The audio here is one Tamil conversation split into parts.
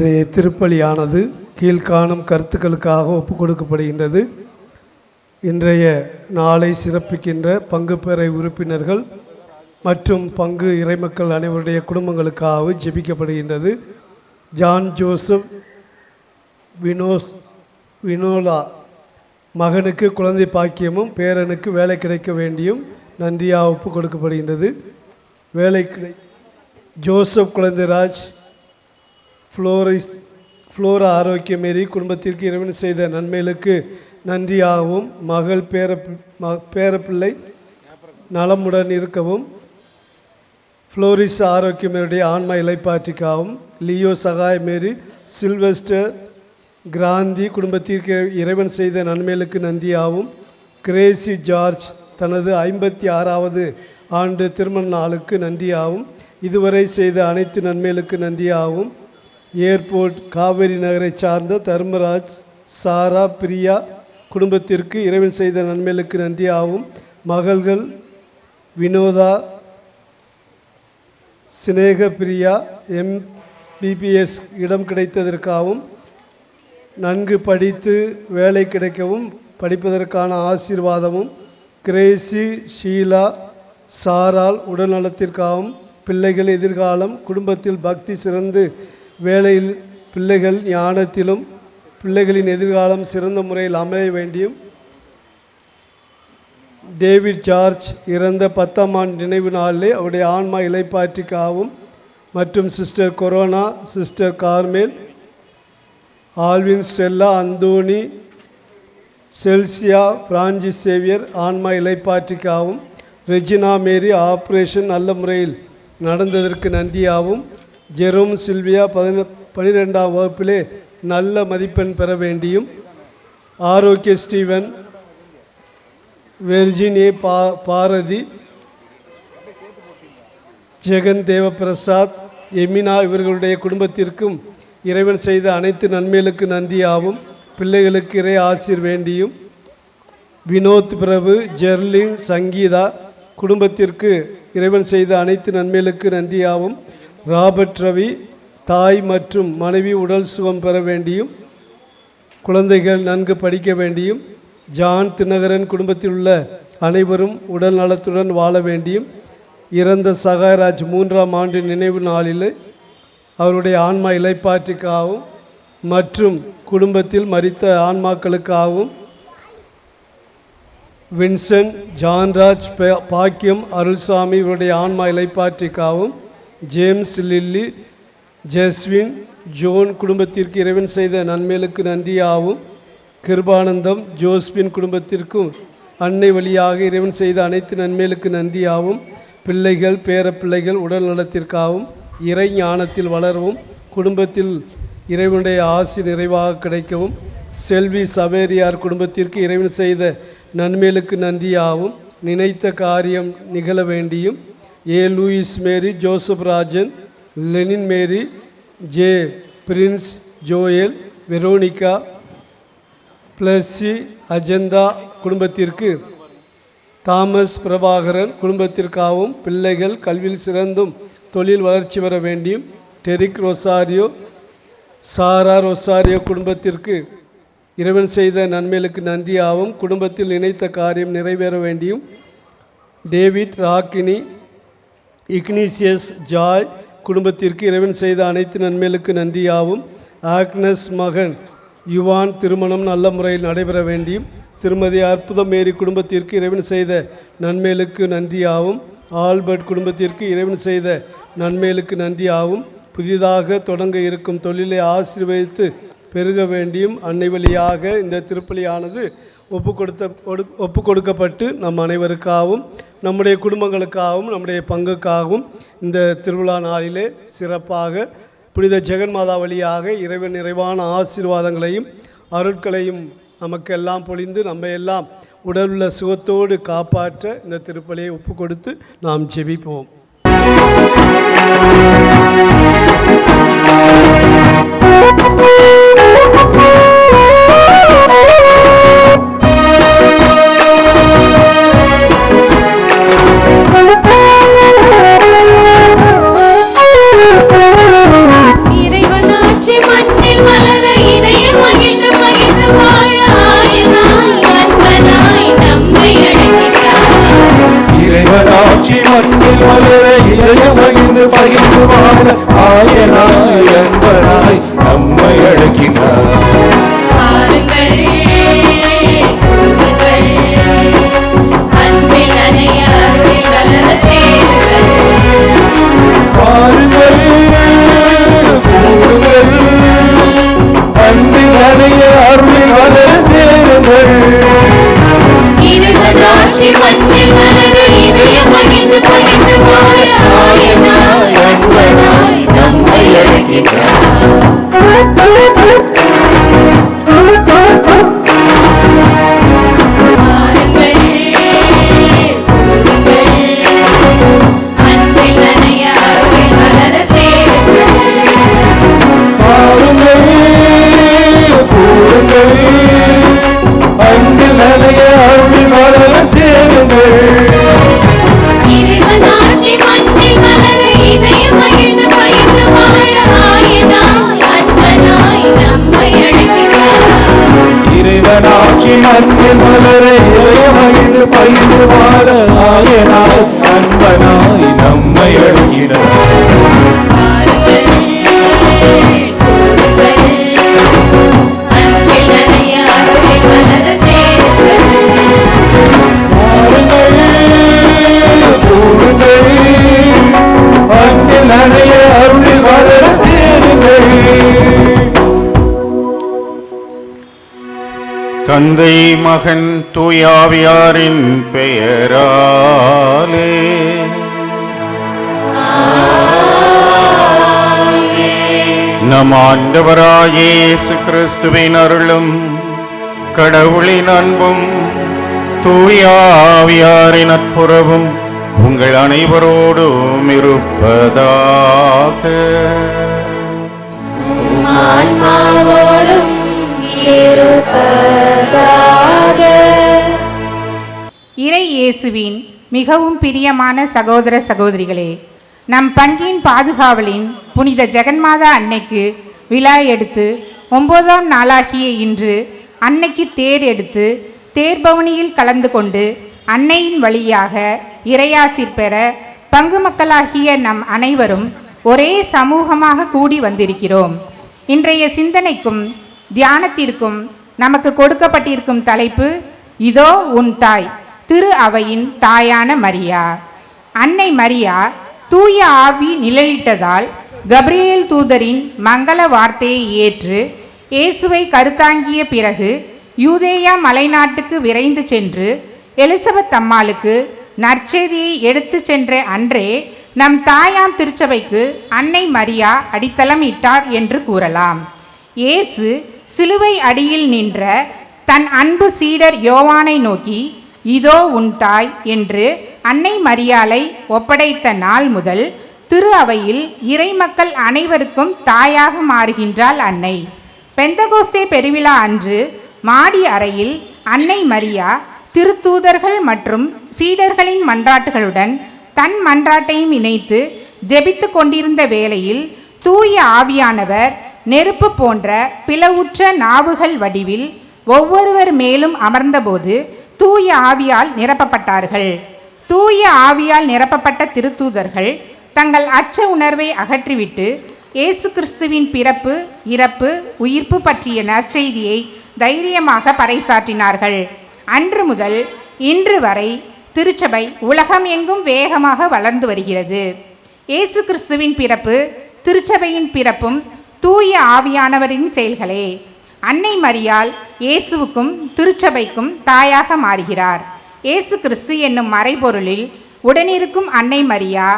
இன்றைய திருப்பலியானது கீழ்காணும் கருத்துக்களுக்காக ஒப்புக் கொடுக்கப்படுகின்றது. இன்றைய நாளை சிறப்பிக்கின்ற பங்கு பெறை உறுப்பினர்கள் மற்றும் பங்கு இறைமக்கள் அனைவருடைய குடும்பங்களுக்காக ஜெபிக்கப்படுகின்றது. ஜான் ஜோசப் வினோலா மகனுக்கு குழந்தை பாக்கியமும் பேரனுக்கு வேலை கிடைக்க வேண்டியும் நன்றியாக ஒப்புக் கொடுக்கப்படுகின்றது. ஜோசப் குழந்தைராஜ் ஃப்ளோரா ஆரோக்கியமேரி குடும்பத்திற்கு இறைவன் செய்த நன்மைகளுக்கு நன்றியாகவும் மகள் பேரப்பிள்ளை நலமுடன் இருக்கவும் ஃப்ளோரிஸ் ஆரோக்கியமேரியுடைய ஆன்மா இலைப்பாற்றிக்காகவும் லியோ சகாயமேரி சில்வெஸ்டர் கிராந்தி குடும்பத்திற்கு இறைவன் செய்த நன்மைகளுக்கு நன்றியாகவும் கிரேசி ஜார்ஜ் தனது 56வது ஆண்டு திருமண நாளுக்கு நன்றியாகவும் இதுவரை செய்த அனைத்து நன்மைகளுக்கு நன்றியாகவும் ஏர்போர்ட் காவேரி நகரை சார்ந்த தர்மராஜ் சாரா பிரியா குடும்பத்திற்கு இறைவன் செய்த நன்மைகளுக்கு நன்றியாகவும் மகள்கள் வினோதா சினேக பிரியா MBBS இடம் கிடைத்ததற்காகவும் நன்கு படித்து வேலை கிடைக்கவும் படிப்பதற்கான ஆசீர்வாதமும் கிரேசி ஷீலா சாரால் உடல்நலத்திற்காகவும் பிள்ளைகள் எதிர்காலம் குடும்பத்தில் பக்தி சிறந்து வேலையில் பிள்ளைகள் ஞானத்திலும் பிள்ளைகளின் எதிர்காலம் சிறந்த முறையில் அமைய வேண்டியும் டேவிட் ஜார்ஜ் இறந்த 10ஆம் ஆண்டு நினைவு நாளிலே அவருடைய ஆன்மா இலைப்பாற்றிக்காகவும் மற்றும் sister corona sister Carmel Alvin Stella Anthony Chelsea Francis Xavier ஆன்மா இலைப்பாற்றிக்காகவும் ரெஜினா மேரி ஆப்ரேஷன் நல்ல முறையில் நடந்ததற்கு நன்றியாகவும் ஜெரோம் சில்வியா 12ஆம் வகுப்பிலே நல்ல மதிப்பெண் பெற வேண்டியும் ஆரோக்கிய ஸ்டீவன் வெர்ஜினி பாரதி ஜெகன் தேவபிரசாத் எமினா இவர்களுடைய குடும்பத்திற்கும் இறைவன் செய்த அனைத்து நன்மைகளுக்கு நன்றியாகவும் பிள்ளைகளுக்கு இறை ஆசீர் வேண்டியும் வினோத் பிரபு ஜெர்லின் சங்கீதா குடும்பத்திற்கு இறைவன் செய்த அனைத்து நன்மைகளுக்கு நன்றியாகவும் ராபர்ட் ரவி தாய் மற்றும் மனைவி உடல் சுகம் பெற வேண்டியும் குழந்தைகள் நன்கு படிக்க வேண்டியும் ஜான் தினகரன் குடும்பத்தில் உள்ள அனைவரும் உடல் நலத்துடன் வாழ வேண்டியும் இறந்த சகாயராஜ் 3ஆம் ஆண்டு நினைவு நாளில் அவருடைய ஆன்மா இலைப்பாற்றிக்காகவும் மற்றும் குடும்பத்தில் மரித்த ஆன்மாக்களுக்காகவும் வின்சென்ட் ஜான்ராஜ் பாக்கியம் அருள்சாமி இவருடைய ஆன்மா இலைப்பாற்றிக்காகவும் ஜேம்ஸ் லில்லி ஜெஸ்வின் ஜோன் குடும்பத்திற்கு இறைவன் செய்த நன்மைகளுக்கு நன்றியாகவும் கிருபானந்தம் ஜோஸ்பின் குடும்பத்திற்கும் அன்னை வழியாக இறைவன் செய்த அனைத்து நன்மைகளுக்கு நன்றியாகவும் பிள்ளைகள் பேரப்பிள்ளைகள் உடல் நலத்திற்காகவும் இறை ஞானத்தில் வளரவும் குடும்பத்தில் இறைவனுடைய ஆசி நிறைவாக கிடைக்கவும் செல்வி சவேரியார் குடும்பத்திற்கு இறைவன் செய்த நன்மைகளுக்கு நன்றியாகவும் நினைத்த காரியம் நிகழ வேண்டியும் Louis Mary Joseph Rajan Lenin Mary J Prince Joel Veronica Blessy Ajantha குடும்பத்திற்கு தாமஸ் பிரபாகரன் குடும்பத்திற்காகவும் பிள்ளைகள் கல்வியில் சிறந்தும் தொழில் வளர்ச்சி வர வேண்டியும் டெரிக் ரொசாரியோ சாரா ரொசாரியோ குடும்பத்திற்கு இறைவன் செய்த நன்மைகளுக்கு நன்றியாகவும் குடும்பத்தில் நினைத்த காரியம் நிறைவேற வேண்டியும் டேவிட் ராக்கினி இக்னீசியஸ் ஜாய் குடும்பத்திற்கு இறைவன் செய்த அனைத்து நன்மைகளுக்கு நன்றியாகவும் ஆக்னஸ் மகன் யுவான் திருமணம் நல்ல முறையில் நடைபெற வேண்டியும் திருமதி அற்புதம் மேரி குடும்பத்திற்கு இறைவன் செய்த நன்மைகளுக்கு நன்றியாகவும் ஆல்பர்ட் குடும்பத்திற்கு இறைவன் செய்த நன்மைகளுக்கு நன்றியாகவும் புதிதாக தொடங்க இருக்கும் தொழிலை ஆசீர்வதித்து பெருக வேண்டியும் அன்னை வழியாக இந்த திருப்பலியானது ஒப்பு கொடுக்கப்பட்டு நம் அனைவருக்காகவும் நம்முடைய குடும்பங்களுக்காகவும் நம்முடைய பங்குக்காகவும் இந்த திருவிழா நாளிலே சிறப்பாக புனித ஜெகன்மாதா வழியாக இறைவன் நிறைவான ஆசீர்வாதங்களையும் அருட்களையும் நமக்கெல்லாம் பொழிந்து நம்ம எல்லாம் உடலுள்ள சுகத்தோடு காப்பாற்ற இந்த திருப்பலியை ஒப்பு கொடுத்து நாம் ஜெபிப்போம். இறைவனாட்சி அழைக்கிறார். பாருங்கள், கூறுங்கள், அன்பில் நனைய அருளில் வளர சேருங்கள். பாருங்கள், கூறுங்கள், அன்பில் நனைய அருளில் வளர சேருங்கள். இறைவன் ஆட்சி மண்ணில் வளர இதயம் மகிழ்ந்து பகிர்ந்து வாழ ஆயனாய் அன்பனாய் நம்மை அழைக்கிறார். பாருங்கள், கூறுங்கள், அன்பில் நனைய அருளில் வளர சேருங்கள். பாருங்கள், கூறுங்கள், அன்பில் நனைய அருளில் வளர சேருங்கள். இறைவன் ஆட்சி மண்ணில் வளர இதயம் மகிழ்ந்து பகிர்ந்து வாழ ஆயனாய் அன்பனாய் நம்மை அழைக்கிறார். இறைவனாட்சி மண்ணில் மலர இறைமகிழ்ந்து பகிர்ந்து வாழ ஆயனாய் அன்பனாய் நம்மை அழைக்கிறார். பாருங்கள், கூறுங்கள், அன்பில் நனைய அருளில் வளர சேருங்கள். பாருங்கள், கூறுங்கள், அன்பில் நனைய அருளில் வளர சேருங்கள். தந்தை மகன் தூயாவியாரின் பெயராலே நம் ஆண்டவராகிய இயேசு கிறிஸ்துவின் அருளும் கடவுளின் அன்பும் தூயாவியாரின் நட்புறவும் உங்கள் அனைவரோடும் இருப்பதாக. ஆன்மாவோடும் இருப்பதாக. இறை இயேசுவின் மிகவும் பிரியமான சகோதர சகோதரிகளே, நம் பங்கின் பாதுகாவலின் புனித ஜெகன்மாதா அன்னைக்கு விழா எடுத்து 9ஆம் நாளாகிய இன்று அன்னைக்கு தேர் எடுத்து தேர்பவனியில் கலந்து கொண்டு அன்னையின் வழியாக இறையாசிர் பெற பங்கு மக்களாகிய நம் அனைவரும் ஒரே சமூகமாக கூடி வந்திருக்கிறோம். இன்றைய சிந்தனைக்கும் தியானத்திற்கும் நமக்கு கொடுக்கப்பட்டிருக்கும் தலைப்பு இதோ உன் தாய், திரு அவையின் தாயான மரியா. அன்னை மரியா தூய ஆவி நிழலிட்டதால் கப்ரியேல் தூதரின் மங்கள வார்த்தையை ஏற்று இயேசுவை கருத்தாங்கிய பிறகு யூதேயா மலைநாட்டுக்கு விரைந்து சென்று எலிசபெத் அம்மாளுக்கு நற்செய்தியை எடுத்து சென்ற அன்றே நம் தாயாம் திருச்சபைக்கு அன்னை மரியா அடித்தளம் இட்டார் என்று கூறலாம். இயேசு சிலுவை அடியில் நின்ற தன் அன்பு சீடர் யோவானை நோக்கி இதோ உன் தாய் என்று அன்னை மரியாளை ஒப்படைத்த நாள் முதல் திரு அவையில் இறைமக்கள் அனைவருக்கும் தாயாக மாறுகின்றாள் அன்னை. பெந்தகோஸ்தே பெருவிழா அன்று மாடி அறையில் அன்னை மரியா திருத்தூதர்கள் மற்றும் சீடர்களின் மன்றாட்டுகளுடன் தன் மன்றாட்டையும் இணைத்து ஜெபித்து கொண்டிருந்த வேளையில் தூய ஆவியானவர் நெருப்பு போன்ற பிளவுற்ற நாவுகள் வடிவில் ஒவ்வொருவர் மேலும் அமர்ந்தபோது தூய ஆவியால் நிரப்பப்பட்டார்கள். தூய ஆவியால் நிரப்பப்பட்ட திருத்தூதர்கள் தங்கள் அச்ச உணர்வை அகற்றிவிட்டு இயேசு கிறிஸ்துவின் பிறப்பு, இறப்பு, உயிர்ப்பு பற்றிய நற்செய்தியை தைரியமாக பறைசாற்றினார்கள். அன்று முதல் இன்று வரை திருச்சபை உலகம் எங்கும் வேகமாக வளர்ந்து வருகிறது. இயேசு கிறிஸ்துவின் பிறப்பு, திருச்சபையின் பிறப்பும் தூய ஆவியானவரின் செயல்களே. அன்னை மரியாள் இயேசுவுக்கும் திருச்சபைக்கும் தாயாக மாறுகிறார். இயேசு கிறிஸ்து என்னும் மறைபொருளில் உடனிருக்கும் அன்னை மரியா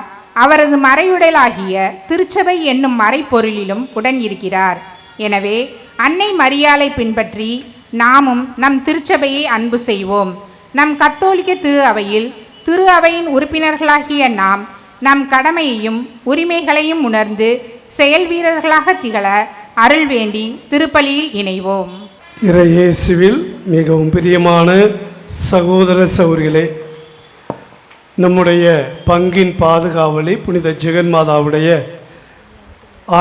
அவரது மறையுடலாகிய திருச்சபை என்னும் மறைப்பொருளிலும் உடன் இருக்கிறார். எனவே அன்னை மரியாளை பின்பற்றி நாமும் நம் திருச்சபையை அன்பு செய்வோம். நம் கத்தோலிக்க திரு அவையில் திரு அவையின் உறுப்பினர்களாகிய நாம் நம் கடமையையும் உரிமைகளையும் உணர்ந்து செயல் வீரர்களாக திகழ அருள் வேண்டி திருப்பலியில் இணைவோம். இறை இயேசுவில் மிகவும் பிரியமான சகோதர சகோதரிகளே, நம்முடைய பங்கின் பாதுகாவலி புனித ஜெகன்மாதாவுடைய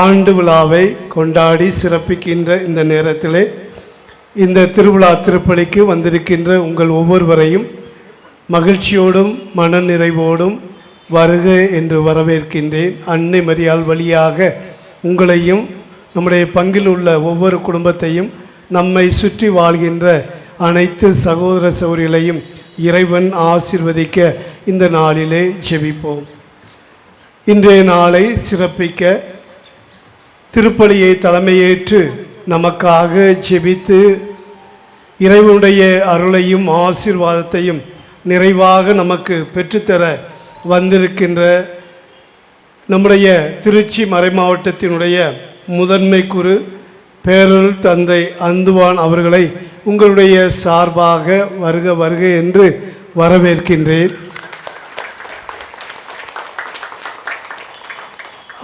ஆண்டு விழாவை கொண்டாடி சிறப்பிக்கின்ற இந்த நேரத்திலே இந்த திருவிழா திருப்பலிக்கு வந்திருக்கின்ற உங்கள் ஒவ்வொருவரையும் மகிழ்ச்சியோடும் மன நிறைவோடும் வருக என்று வரவேற்கின்றேன். அன்னை மரியாள் வழியாக உங்களையும் நம்முடைய பங்கில் உள்ள ஒவ்வொரு குடும்பத்தையும் நம்மை சுற்றி வாழ்கின்ற அனைத்து சகோதர சகோதரிகளையும் இறைவன் ஆசீர்வதிக்க இந்த நாளிலே ஜெபிப்போம். இன்றைய நாளை சிறப்பிக்க திருப்பலியை தலைமையேற்று நமக்காக ஜெபித்து இறைவனுடைய அருளையும் ஆசீர்வாதத்தையும் நிறைவாக நமக்கு பெற்றுத்தர வந்திருக்கின்ற நம்முடைய திருச்சி மறைமாவட்டத்தினுடைய முதன்மை குரு பேரருள் தந்தை அந்துவான் அவர்களை உங்களுடைய சார்பாக வருக வருக என்று வரவேற்கின்றேன்.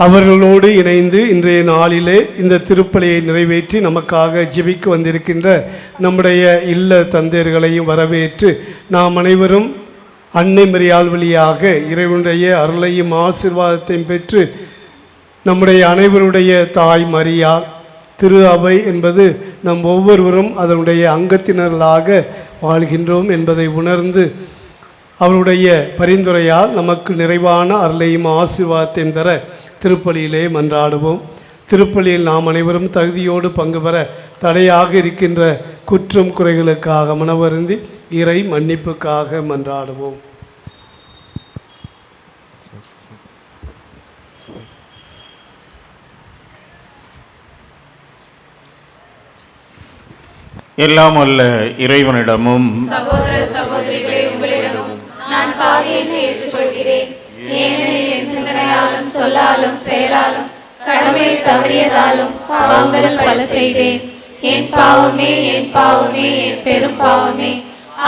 அவர்களோடு இணைந்து இன்றைய நாளிலே இந்த திருப்பலியை நிறைவேற்றி நமக்காக ஜெபிக்க வந்திருக்கின்ற நம்முடைய இல்ல தந்தையர்களையும் வரவேற்று நாம் அனைவரும் அன்னை மரியாள் வழியாக இறைவனுடைய அருளையும் ஆசீர்வாதத்தையும் பெற்று நம்முடைய அனைவருடைய தாய் மரியா திரு அவை என்பது நம் ஒவ்வொருவரும் அதனுடைய அங்கத்தினர்களாக வாழ்கின்றோம் என்பதை உணர்ந்து அவருடைய பரிந்துரையால் நமக்கு நிறைவான அருளையும் ஆசீர்வாதத்தையும் தர திருப்பலியிலே மன்றாடுவோம். திருப்பலியில் நாம் அனைவரும் தகுதியோடு பங்கு பெற தடையாக இருக்கின்ற குற்றம் குறைகளுக்காக மனவருந்தி இறை மன்னிப்புக்காக மன்றாடுவோம். எல்லாம் அல்ல இறைவனிடமும் சகோதர சகோதரிகளே, உங்களிடமும் நான் பாவி என்று ஏற்றுக்கொள்கிறேன். ஏனெனில் என் சிந்தனையாலும் சொல்லாலும் செயலாலும் கடமையை தவறியதாலும் பாவங்கள் பல செய்தேன். என் பாவமே, என் பாவமே, என் பெரும் பாவமே.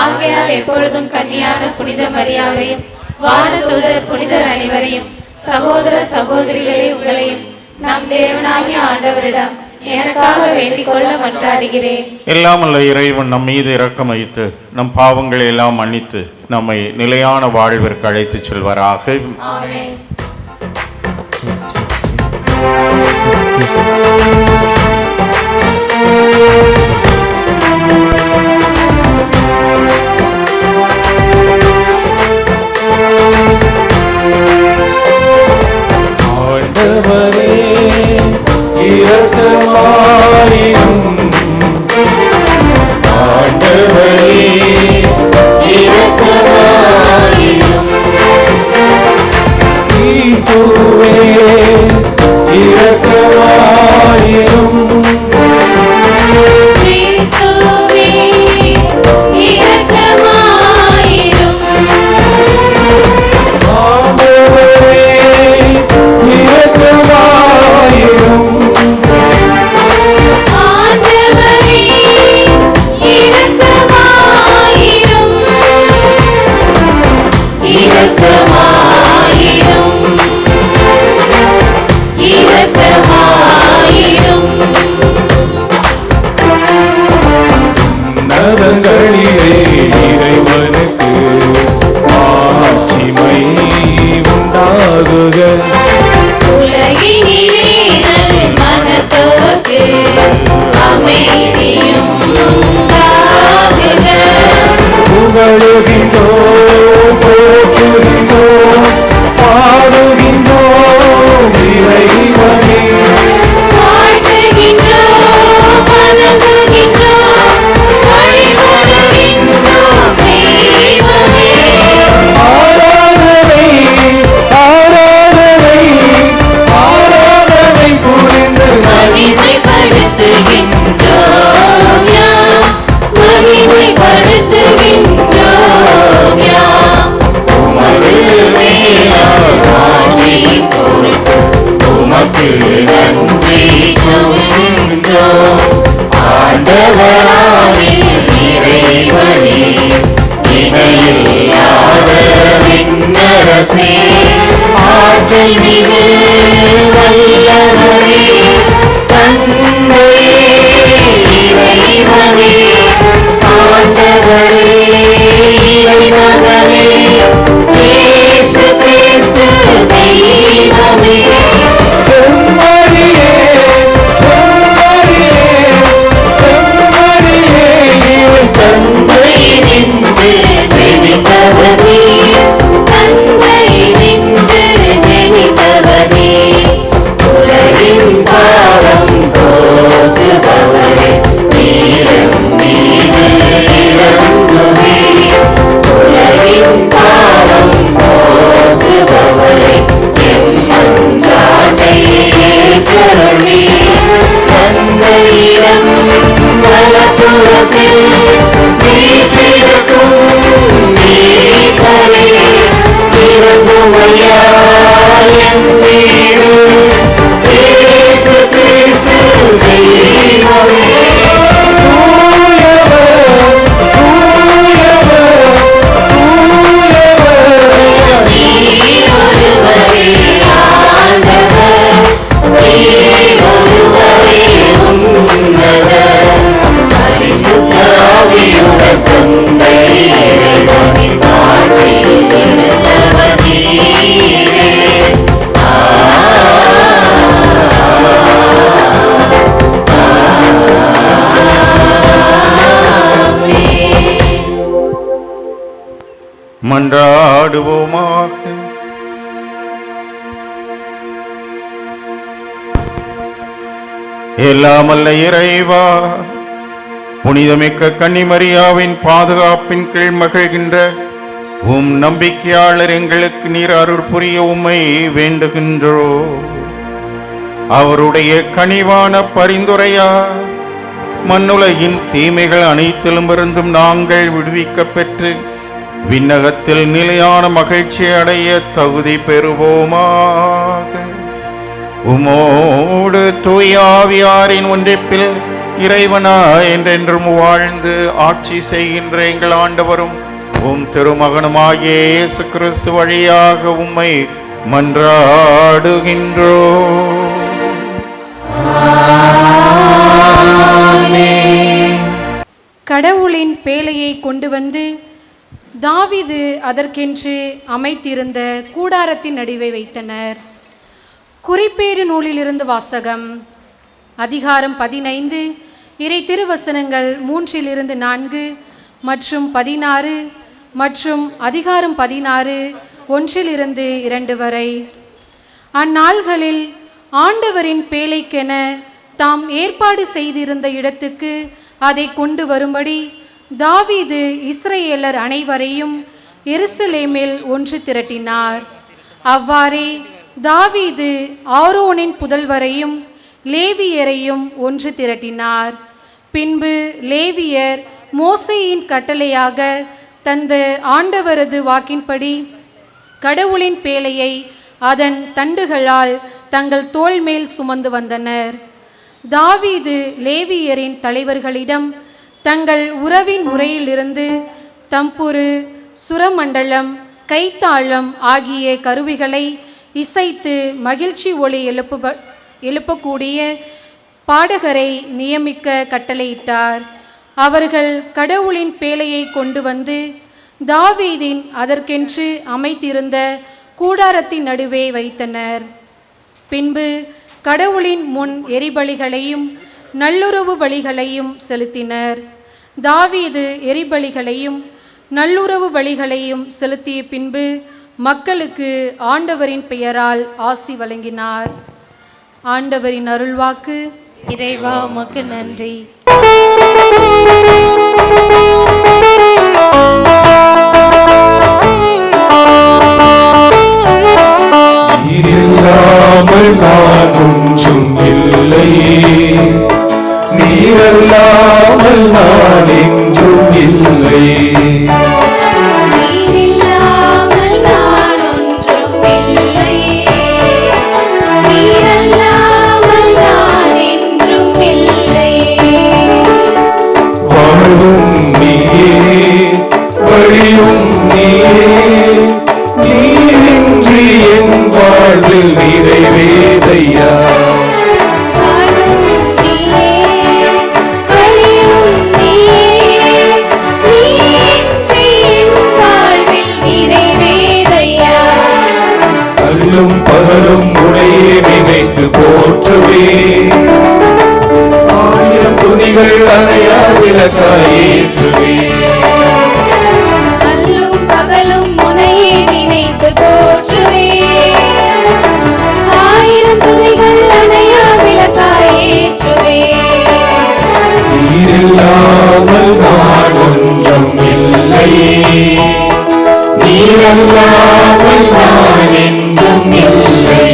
ஆகையால் எப்பொழுதும் கன்னியான புனித மரியாவையும் வானதூதர் புனிதர் அனைவரையும் சகோதர சகோதரிகளே உங்களையும் நம் தேவனாகிய ஆண்டவரிடம் எனக்காக வேண்டிக் கொள்ள மன்றாடுகிறேன். எல்லாம் அல்ல இறைவன் நம் மீது இரக்கம் வைத்து நம் பாவங்களை எல்லாம் மன்னித்து நம்மை நிலையான வாழ்விற்கு அழைத்துச் செல்வாராக. ஆமென். ஆண்டவரே இரக்கமாயிரும், ஆண்டவரே இரக்கமாயிரும், கிறிஸ்துவே இரக்கமாயிரும், கிறிஸ்துவே இரக்கமாயிரும், ஆண்டவரே இரக்கமாயிரும், ஆண்டவரே இரக்கமாயிரும், இரக்கமாயிரும், இரக்கமாயிரும். நரங்களிலே இறைவனுக்கு ஆட்சிமை உண்டாகுக, உலகினிலே நல் மனத்தோர்க்கு அமைதியும் உண்டாகுக. புகழுகின்றோம் போற்றுகின்றோம் பாடுகின்றோம் இறைவனே, வாழ்த்துகின்றோம், வணங்குகின்றோம், வழிபடுகின்றோம் தெய்வமே. ஆராதனை ஆராதனை ஆராதனை புரிந்து மகிமைப்படுத்துகின்றோம் யாம், மகிமைப்படுத்துகின்றோம் யாம். உமது மேலான ஆட்சியின் பொருட்டு உமக்கு நன்றி சொல்கின்றோம். ஆண்டவராகிய இறைவனே, இணையில்லாத விண்ணரசே, ஆற்றல் மிகு வல்லவரே, தந்தையே இறைவனே, ஆண்டவரே இறைமகனே, இயேசு கிறிஸ்து தெய்வமே. செம்மறியே செம்மறியே செம்மறியே தந்தை நின்று ஜெனித்தவனே, தந்தை நின்று ஜெனித்தவனே, மன்றாடுவோமாக. எல்லாமல்ல இறைவா, புனிதமிக்க கன்னிமரியாவின் பாதுகாப்பின் கீழ் மகிழ்கின்ற உம் நம்பிக்கையாளர் எங்களுக்கு நீர் அருள் புரிய உம்மை வேண்டுகின்றோ. அவருடைய கனிவான பரிந்துரையா மண்ணுலகின் தீமைகள் அனைத்திலும் இருந்தும் நாங்கள் விடுவிக்க பெற்று விண்ணகத்தில் நிலையான மகிழ்ச்சி அடைய தகுதி பெறுவோமாக. உமோடு தூயாவியாரின் ஒன்றிப்பில் இறைவனா என்றென்றும் வாழ்ந்து ஆட்சி செய்கின்ற எங்கள் ஆண்டவரும் உம் திருமகனுமாகிய இயேசு கிறிஸ்து வழியாக உம்மை மன்றாடுகின்றோ. கடவுளின் பேழையை கொண்டு வந்து தாவீது அதற்கென்று அமைத்திருந்த கூடாரத்தின் நடுவே வைத்தனர். குறிப்பேடு நூலிலிருந்து வாசகம். அதிகாரம் 15, இறை திருவசனங்கள் 3-4 மற்றும் 16 மற்றும் அதிகாரம் 16 1-2 வரை. அந்நாள்களில் ஆண்டவரின் பேழைக்கென தாம் ஏற்பாடு செய்திருந்த இடத்துக்கு அதை கொண்டு வரும்படி தாவீது இஸ்ரவேலர் அனைவரையும் எருசலேமில் ஒன்று திரட்டினார். அவ்வாறே தாவீது ஆரோனின் புதல்வரையும் லேவியரையும் ஒன்று திரட்டினார். பின்பு லேவியர் மோசேயின் கட்டளையாக தந்த ஆண்டவரது வாக்கின்படி கடவுளின் பேழையை அதன் தண்டுகளால் தங்கள் தோள் மேல் சுமந்து வந்தனர். தாவீது லேவியரின் தலைவர்களிடம் தங்கள் உறவின் முறையிலிருந்து தம்புரு, சுரமண்டலம், கைத்தாளம் ஆகிய கருவிகளை இசைத்து மகிழ்ச்சி ஒலி எழுப்பக்கூடிய பாடகரை நியமிக்க கட்டளையிட்டார். அவர்கள் கடவுளின் பேழையை கொண்டு வந்து தாவீதின் அதற்கென்று அமைத்திருந்த கூடாரத்தின் நடுவே வைத்தனர். பின்பு கடவுளின் முன் எரிபலிகளையும் நல்லுறவு பலிகளையும் செலுத்தினர். தாவீது எரிபலிகளையும் நல்லுறவு பலிகளையும் செலுத்திய பின்பு மக்களுக்கு ஆண்டவரின் பெயரால் ஆசி வழங்கினார். ஆண்டவரின் அருள்வாக்கு. இறைவா உமக்கு நன்றி. நீரில்லாமல் நான் ஒன்றும் இல்லை, நீரல்லாமல் நான் என்றும் இல்லை. நீரில்லாமல் நான் ஒன்றும் இல்லை, நீரல்லாமல் நான் என்றும் இல்லை. வாழும் நீயே, வழியும் நீயே, நீரின்றி என் வாழ்வில் நிறைவேதையா. வாழும் நீயே, வழியும் நீயே, நீயின்றி என் வாழ்வில் நிறைவேதையா. அல்லும் பகலும் உனையே நினைத்து போற்றுவே, ஆயிரம் துதிகள் அணையா விளக்காயேற்றுவே. அல்லும் பகலும் உனையே நினைத்து போற்றுவே, ஆயிரம் துதிகள் அணையா விளக்காயேற்றுவே. நீரில்லாமல் நான் ஒன்றும் இல்லை, நீரல்லாமல் நான் என்றும் இல்லை.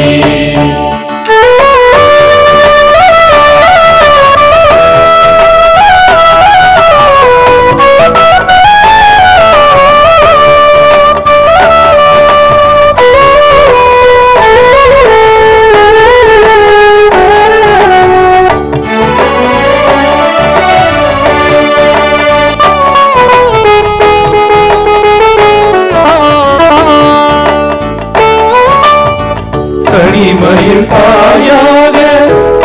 கனிமயில் தாயாக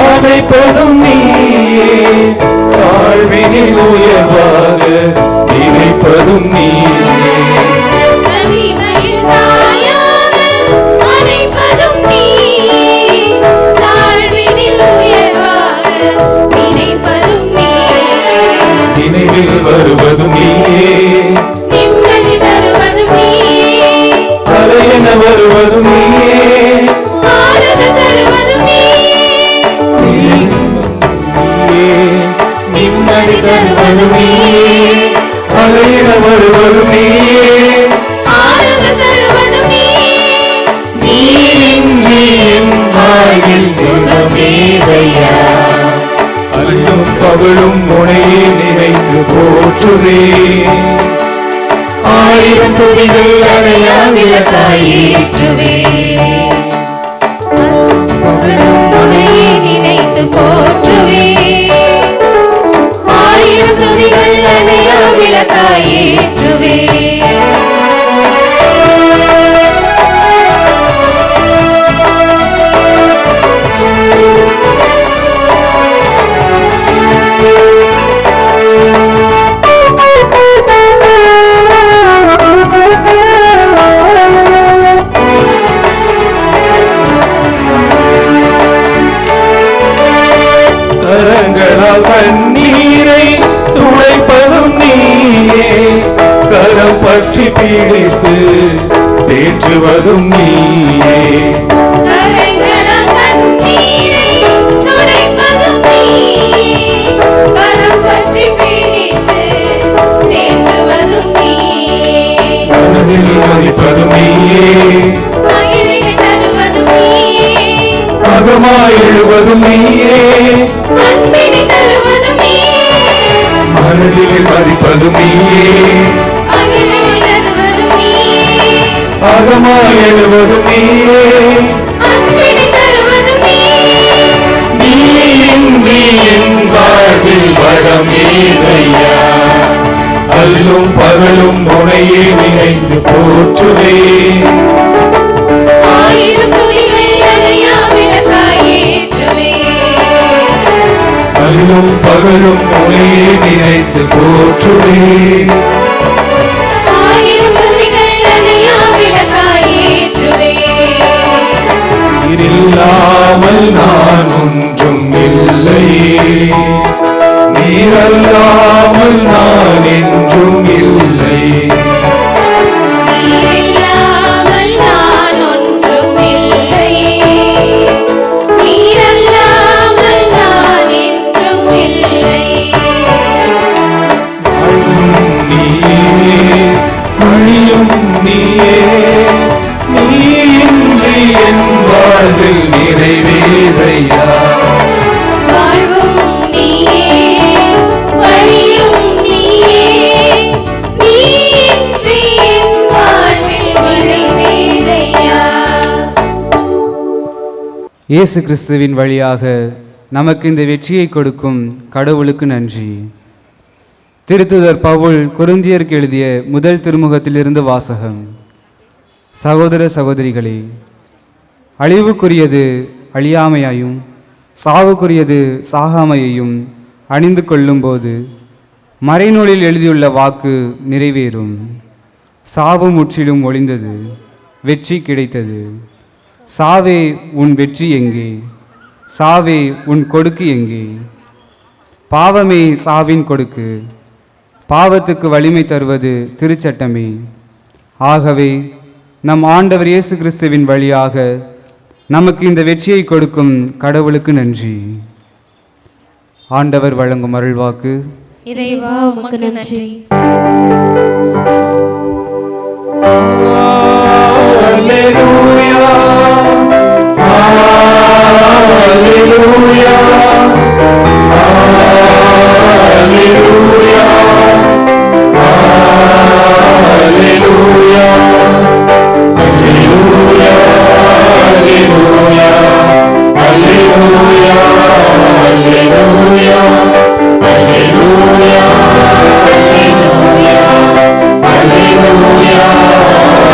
அமைப்பதும் நீயே, தாழ்வினில் உயர்வாக நினைப்பதும் நீயே. கனிமயில் தாயாக அணைப்பதும் நீயே, தாழ்வினில் உயர்வாக நினைப்பதும் நீயே. நினைவில் வருவதும் நீயே, நிம்மதி தருவதும் நீயே. தருவதும் நீயே, அலையிட வருவதும் நீயே, ஆறுதல் தருவதும் நீயே, நீ இன்றி என் வாழ்வில் சுகமேதையா. அல்லும் பகலும் உனையே நினைத்து போற்றுவேன், ஆயிரம் துதிகள் அணையா விளக்காய் ஏற்றுவேன். புகழும் உனையே நினைத்து போற்றுவேன், ஆயிரம் துதிகள் அணையா விளக்காய் ஏற்றுவேன். கரங்களால் தண்ணீரை துளைப்பதும் நீயே, கரம் பற்றி பிடித்து தேற்றுவதும் நீயே, கரைகளால் கண்ணீரை துடைப்பதும் நீயே, கரம் பற்றி பிடித்து தேற்றுவதும் நீயே, மனதில் மதிப்பதும் நீயே, மகிழ்வினை தருவதும் நீயே, அகமாய் எழுவதும் நீயே, அன்பினை தருவதும் நீயே, மனதில் மதிப்பதும் நீயே, மகிழ்வினை தருவதும் நீயே, அகமாய் எழுவதும் நீயே, அன்பினை தருவதும் நீயே, நீ இன்றி என் வாழ்வில் வளமேதையா. அல்லும் பகலும் உனையே நினைத்து போற்றுவேன், ஆயிரம் துதிகள் அணையா விளக்காய் ஏற்றுவேன். அல்லும் பகலும் உனையே நினைத்து போற்றுவேன், ஆயிரம் துதிகள் அணையா விளக்காய் ஏற்றுவேன். நீரில்லாமல் நான் ஒன்றும் இல்லையே, நீரல்லாமல் நான் என்றும் இல்லை, நீரில்லாமல் நான் ஒன்றும் இல்லையே, நீரல்லாமல் நான் என்றும் இல்லையே. வாழ்வும் நீயே, வழியும் நீயே, நீ இன்றி என் வாழ்வில் நிறைவேதையா. வாழ்வும் நீயே, வழியும் நீயே, நீயின்றி என் வாழ்வில் நிறைவேதையா. இயேசு கிறிஸ்துவின் வழியாக நமக்கு இந்த வெற்றியை கொடுக்கும் கடவுளுக்கு நன்றி. திருத்துதர் பவுல் கொரிந்தியருக்கு எழுதிய முதல் திருமுகத்திலிருந்து வாசகம். சகோதர சகோதரிகளே, அழிவுக்குரியது அழியாமையாயும் சாவுக்குரியது சாகாமையையும் அணிந்து கொள்ளும்போது மறைநூலில் எழுதியுள்ள வாக்கு நிறைவேறும். சாவு முற்றிலும் ஒளிந்தது, வெற்றி கிடைத்தது. சாவே உன் வெற்றி எங்கே? சாவே உன் கொடுக்கு எங்கே? பாவமே சாவின் கொடுக்கு, பாவத்துக்கு வலிமை தருவது திருச்சட்டமே. ஆகவே நம் ஆண்டவர் இயேசு கிறிஸ்துவின் வழியாக நமக்கு இந்த வெற்றியை கொடுக்கும் கடவுளுக்கு நன்றி. ஆண்டவர் வழங்கும் அருள்வாக்கு. இறைவா உமக்கு நன்றி. Alleluia, Alleluia, Alleluia, Alleluia, Alleluia, Alleluia, Alleluia, Alleluia, Alleluia, Alleluia,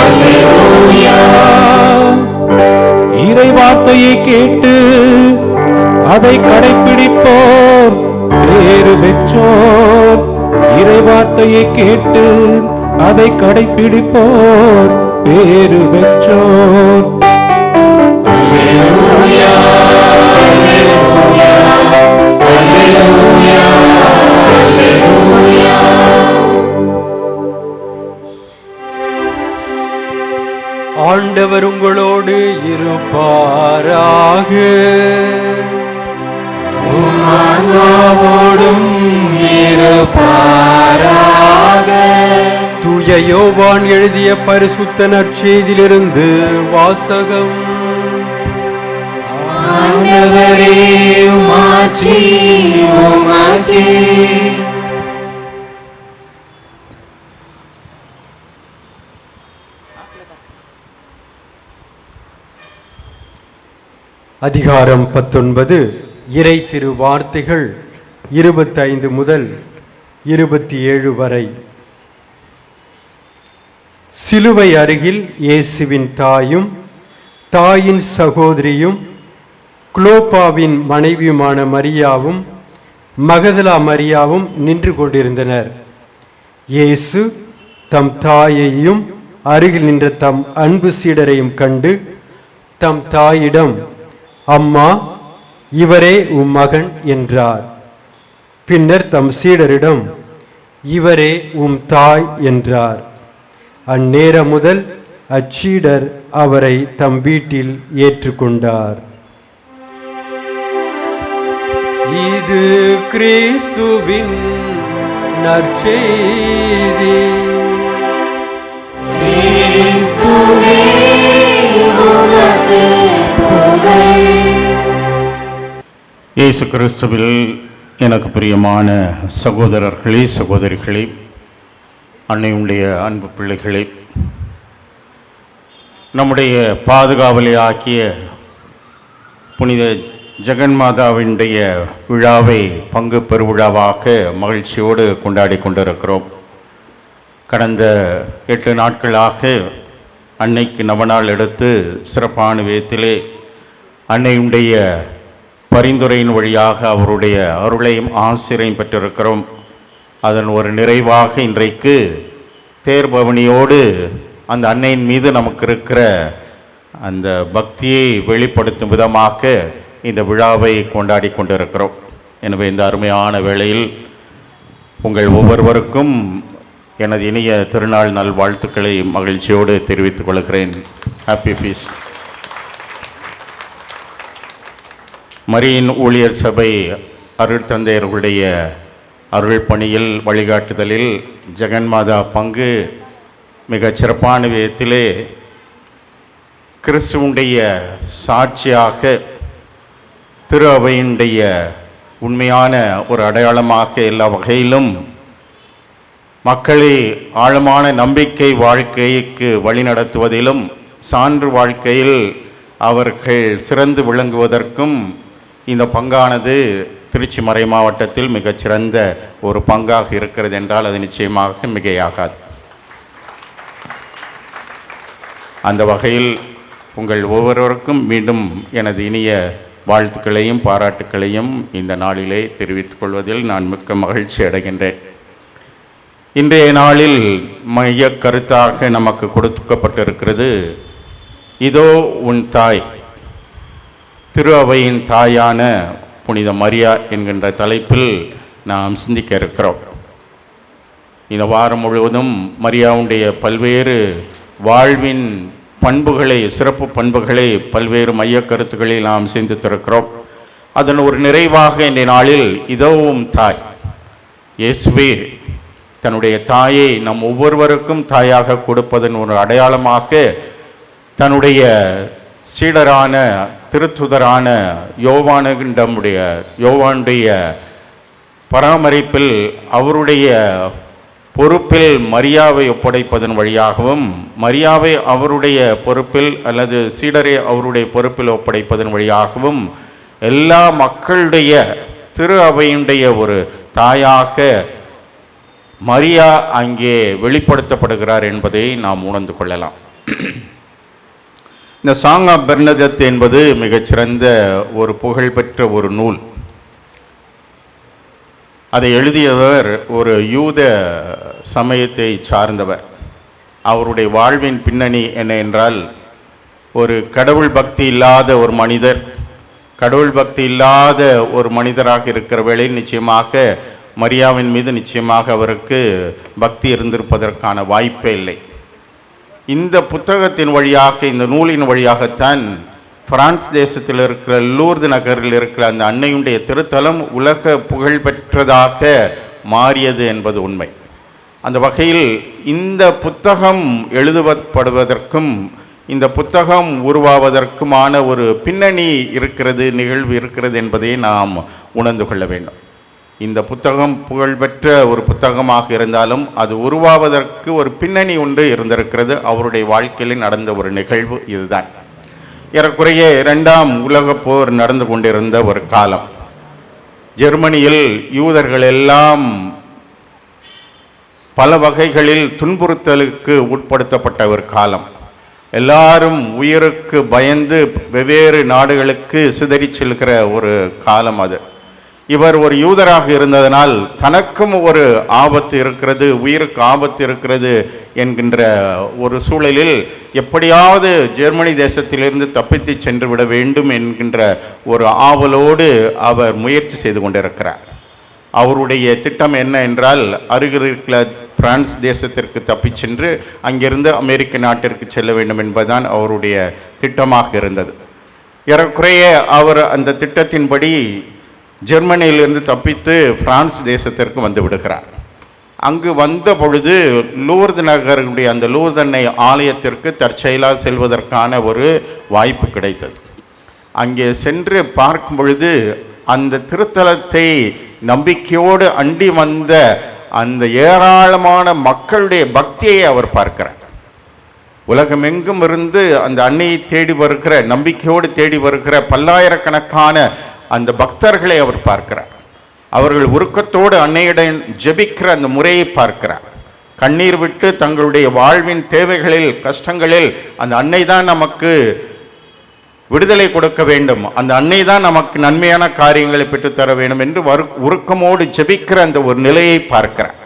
Alleluia. இறை வார்த்தையை கேட்டு அதை கடைப்பிடிப்போர் பேறு பெற்றோர். இறை வார்த்தையை கேட்டு அதை கடைப்பிடிப்போர் பேறு பெற்றோர். அல்லேலூயா, அல்லேலூயா, அல்லேலூயா, அல்லேலூயா. ஆண்டவர் உங்களோடு இருப்பாராக. உம் ஆன்மாவோடும் பாராக. தூய யோவான் எழுதிய பரிசுத்த நற்செய்தியிலிருந்து வாசகம். ஆண்டவரே மாற்றி உமக்கே. அதிகாரம் 19. இறை திரு வார்த்தைகள் 25 முதல் 27 வரை. சிலுவை அருகில் இயேசுவின் தாயும் தாயின் சகோதரியும் குளோப்பாவின் மனைவியுமான மரியாவும் மகதலா மரியாவும் நின்று கொண்டிருந்தனர். இயேசு தம் தாயையும் அருகில் நின்ற தம் அன்பு சீடரையும் கண்டு தம் தாயிடம், அம்மா, இவரே உம் மகன் என்றார். பின்னர் தம் சீடரிடம், இவரே உம் தாய் என்றார். அந்நேரம் முதல் அச்சீடர் அவரை தம் வீட்டில் ஏற்றுக்கொண்டார். இது கிறிஸ்துவின் நற்செய்தி. கிறிஸ்துவே உமக்கு புகழ். இயேசு கிறிஸ்துவில் எனக்கு பிரியமான சகோதரர்களே, சகோதரிகளே, அன்னையுடைய அன்பு பிள்ளைகளே, நம்முடைய பாதுகாவலை ஆக்கிய புனித ஜெகன்மாதாவினுடைய விழாவை பங்கு பெருவிழாவாக மகிழ்ச்சியோடு கொண்டாடி கொண்டிருக்கிறோம். கடந்த 8 நாட்களாக அன்னைக்கு நவநாள் எடுத்து சிறப்பான விதத்திலே அன்னையுடைய பரிந்துரையின் வழியாக அவருடைய அருளையும் ஆசிரியையும் பெற்றிருக்கிறோம். அதன் ஒரு நிறைவாக இன்றைக்கு தேர்பவனியோடு அந்த அன்னையின் மீது நமக்கு இருக்கிற அந்த பக்தியை வெளிப்படுத்தும் விதமாக இந்த விழாவை கொண்டாடி கொண்டிருக்கிறோம். எனவே இந்த அருமையான வேளையில் உங்கள் ஒவ்வொருவருக்கும் எனது இனிய திருநாள் நல்வாழ்த்துக்களை மகிழ்ச்சியோடு தெரிவித்துக் கொள்கிறேன். Happy feast. மரியின் ஊழியர் சபை அருட்தந்தையர்களுடைய அருள் பணியில் வழிகாட்டுதலில் ஜெகன்மாதா பங்கு மிகச் சிறப்பான விதத்திலே கிறிஸ்துவுடைய சாட்சியாக திரு அவையினுடைய உண்மையான ஒரு அடையாளமாக எல்லா வகையிலும் மக்களை ஆழமான நம்பிக்கை வாழ்க்கைக்கு வழிநடத்துவதிலும் சான்று வாழ்க்கையில் அவர்கள் சிறந்து விளங்குவதற்கும் இந்த பங்கானது திருச்சி மறை மாவட்டத்தில் மிகச்சிறந்த ஒரு பங்காக இருக்கிறது என்றால் அது நிச்சயமாக மிகையாகாது. அந்த வகையில் உங்கள் ஒவ்வொருவருக்கும் மீண்டும் எனது இனிய வாழ்த்துக்களையும் பாராட்டுக்களையும் இந்த நாளிலே தெரிவித்துக் கொள்வதில் நான் மிக்க மகிழ்ச்சி அடைகின்றேன். இன்றைய நாளில் மைய கருத்தாக நமக்கு கொடுக்கப்பட்டிருக்கிறது, இதோ உன் தாய். திரு அவையின் தாயான புனித மரியா என்கின்ற தலைப்பில் நாம் சிந்திக்க இருக்கிறோம். இந்த வாரம் முழுவதும் மரியாவுடைய பல்வேறு வாழ்வின் பண்புகளை, சிறப்பு பண்புகளை பல்வேறு மைய கருத்துக்களில் நாம் சிந்தித்திருக்கிறோம். அதன் ஒரு நிறைவாக இந்த நாளில் இதோவும் தாய், இயேசுவே தன்னுடைய தாயை நம் ஒவ்வொருவருக்கும் தாயாக கொடுப்பதன் ஒரு அடையாளமாக தன்னுடைய சீடரான திருத்துதரான யோவானுடைய பராமரிப்பில் அவருடைய பொறுப்பில் மரியாவை ஒப்படைப்பதன் வழியாகவும், மரியாவை அவருடைய பொறுப்பில் அல்லது சீடரை அவருடைய பொறுப்பில் ஒப்படைப்பதன் வழியாகவும் எல்லா மக்களுடைய திரு அவையுடைய ஒரு தாயாக மரியா அங்கே வெளிப்படுத்தப்படுகிறார் என்பதை நாம் உணர்ந்து கொள்ளலாம். இந்த சாங் ஆஃப் பெர்னதத் என்பது மிகச்சிறந்த ஒரு புகழ்பெற்ற ஒரு நூல். அதை எழுதியவர் ஒரு யூத சமயத்தை சார்ந்தவர். அவருடைய வாழ்வின் பின்னணி என்ன என்றால், ஒரு கடவுள் பக்தி இல்லாத ஒரு மனிதர், கடவுள் பக்தி இல்லாத ஒரு மனிதராக இருக்கிற வேளையில் நிச்சயமாக மரியாவின் மீது நிச்சயமாக அவருக்கு பக்தி இருந்திருப்பதற்கான வாய்ப்பே இல்லை. இந்த புத்தகத்தின் வழியாக, இந்த நூலின் வழியாகத்தான் பிரான்ஸ் தேசத்தில் இருக்கிற லூர்து நகரில் இருக்கிற அந்த அன்னையுடைய திருத்தலம் உலக புகழ்பெற்றதாக மாறியது என்பது உண்மை. அந்த வகையில் இந்த புத்தகம் எழுதப்படுவதற்கும் இந்த புத்தகம் உருவாவதற்குமான ஒரு பின்னணி இருக்கிறது, நிகழ்வு இருக்கிறது என்பதை நாம் உணர்ந்து கொள்ள வேண்டும். இந்த புத்தகம் புகழ்பெற்ற ஒரு புத்தகமாக இருந்தாலும் அது உருவாவதற்கு ஒரு பின்னணி ஒன்று இருந்திருக்கிறது. அவருடைய வாழ்க்கையில் நடந்த ஒரு நிகழ்வு இதுதான். ஏறக்குறைய 2ஆம் உலகப் போர் நடந்து கொண்டிருந்த ஒரு காலம். ஜெர்மனியில் யூதர்கள் எல்லாம் பல வகைகளில் துன்புறுத்தலுக்கு உட்படுத்தப்பட்ட ஒரு காலம். எல்லாரும் உயிருக்கு பயந்து வெவ்வேறு நாடுகளுக்கு சிதறி செல்கிற ஒரு காலம் அது. இவர் ஒரு யூதராக இருந்ததனால் தனக்கும் ஒரு ஆபத்து இருக்கிறது, உயிருக்கு ஆபத்து இருக்கிறது என்கின்ற ஒரு சூழலில் எப்படியாவது ஜெர்மனி தேசத்திலிருந்து தப்பித்து சென்று விட வேண்டும் என்கின்ற ஒரு ஆவலோடு அவர் முயற்சி செய்து கொண்டிருக்கிறார். அவருடைய திட்டம் என்ன என்றால், அருகில் இருக்கிற பிரான்ஸ் தேசத்திற்கு தப்பிச் சென்று அங்கிருந்து அமெரிக்க நாட்டிற்கு செல்ல வேண்டும் என்பதுதான் அவருடைய திட்டமாக இருந்தது. ஏறக்குறைய அவர் அந்த திட்டத்தின்படி ஜெர்மனியிலிருந்து தப்பித்து பிரான்ஸ் தேசத்திற்கு வந்து விடுகிறார். அங்கு வந்த பொழுது லூர்து நகருடைய அந்த லூர்தன்னை ஆலயத்திற்கு தற்செயலாக செல்வதற்கான ஒரு வாய்ப்பு கிடைத்தது. அங்கே சென்று பார்க்கும் பொழுது அந்த திருத்தலத்தை நம்பிக்கையோடு அண்டி வந்த அந்த ஏராளமான மக்களுடைய பக்தியை அவர் பார்க்கிறார். உலகமெங்கும் இருந்து அந்த அன்னையை தேடி வருகிற, நம்பிக்கையோடு தேடி வருகிற பல்லாயிரக்கணக்கான அந்த பக்தர்களை அவர் பார்க்கிறார். அவர்கள் உருக்கத்தோடு அன்னையிடம் ஜெபிக்கிற அந்த முறையை பார்க்கிறார். கண்ணீர் விட்டு தங்களுடைய வாழ்வின் தேவைகளில், கஷ்டங்களில் அந்த அன்னை தான் நமக்கு விடுதலை கொடுக்க வேண்டும், அந்த அன்னை தான் நமக்கு நன்மையான காரியங்களை பெற்றுத்தர வேண்டும் என்று உருக்கமோடு ஜெபிக்கிற அந்த ஒரு நிலையை பார்க்கிறார்.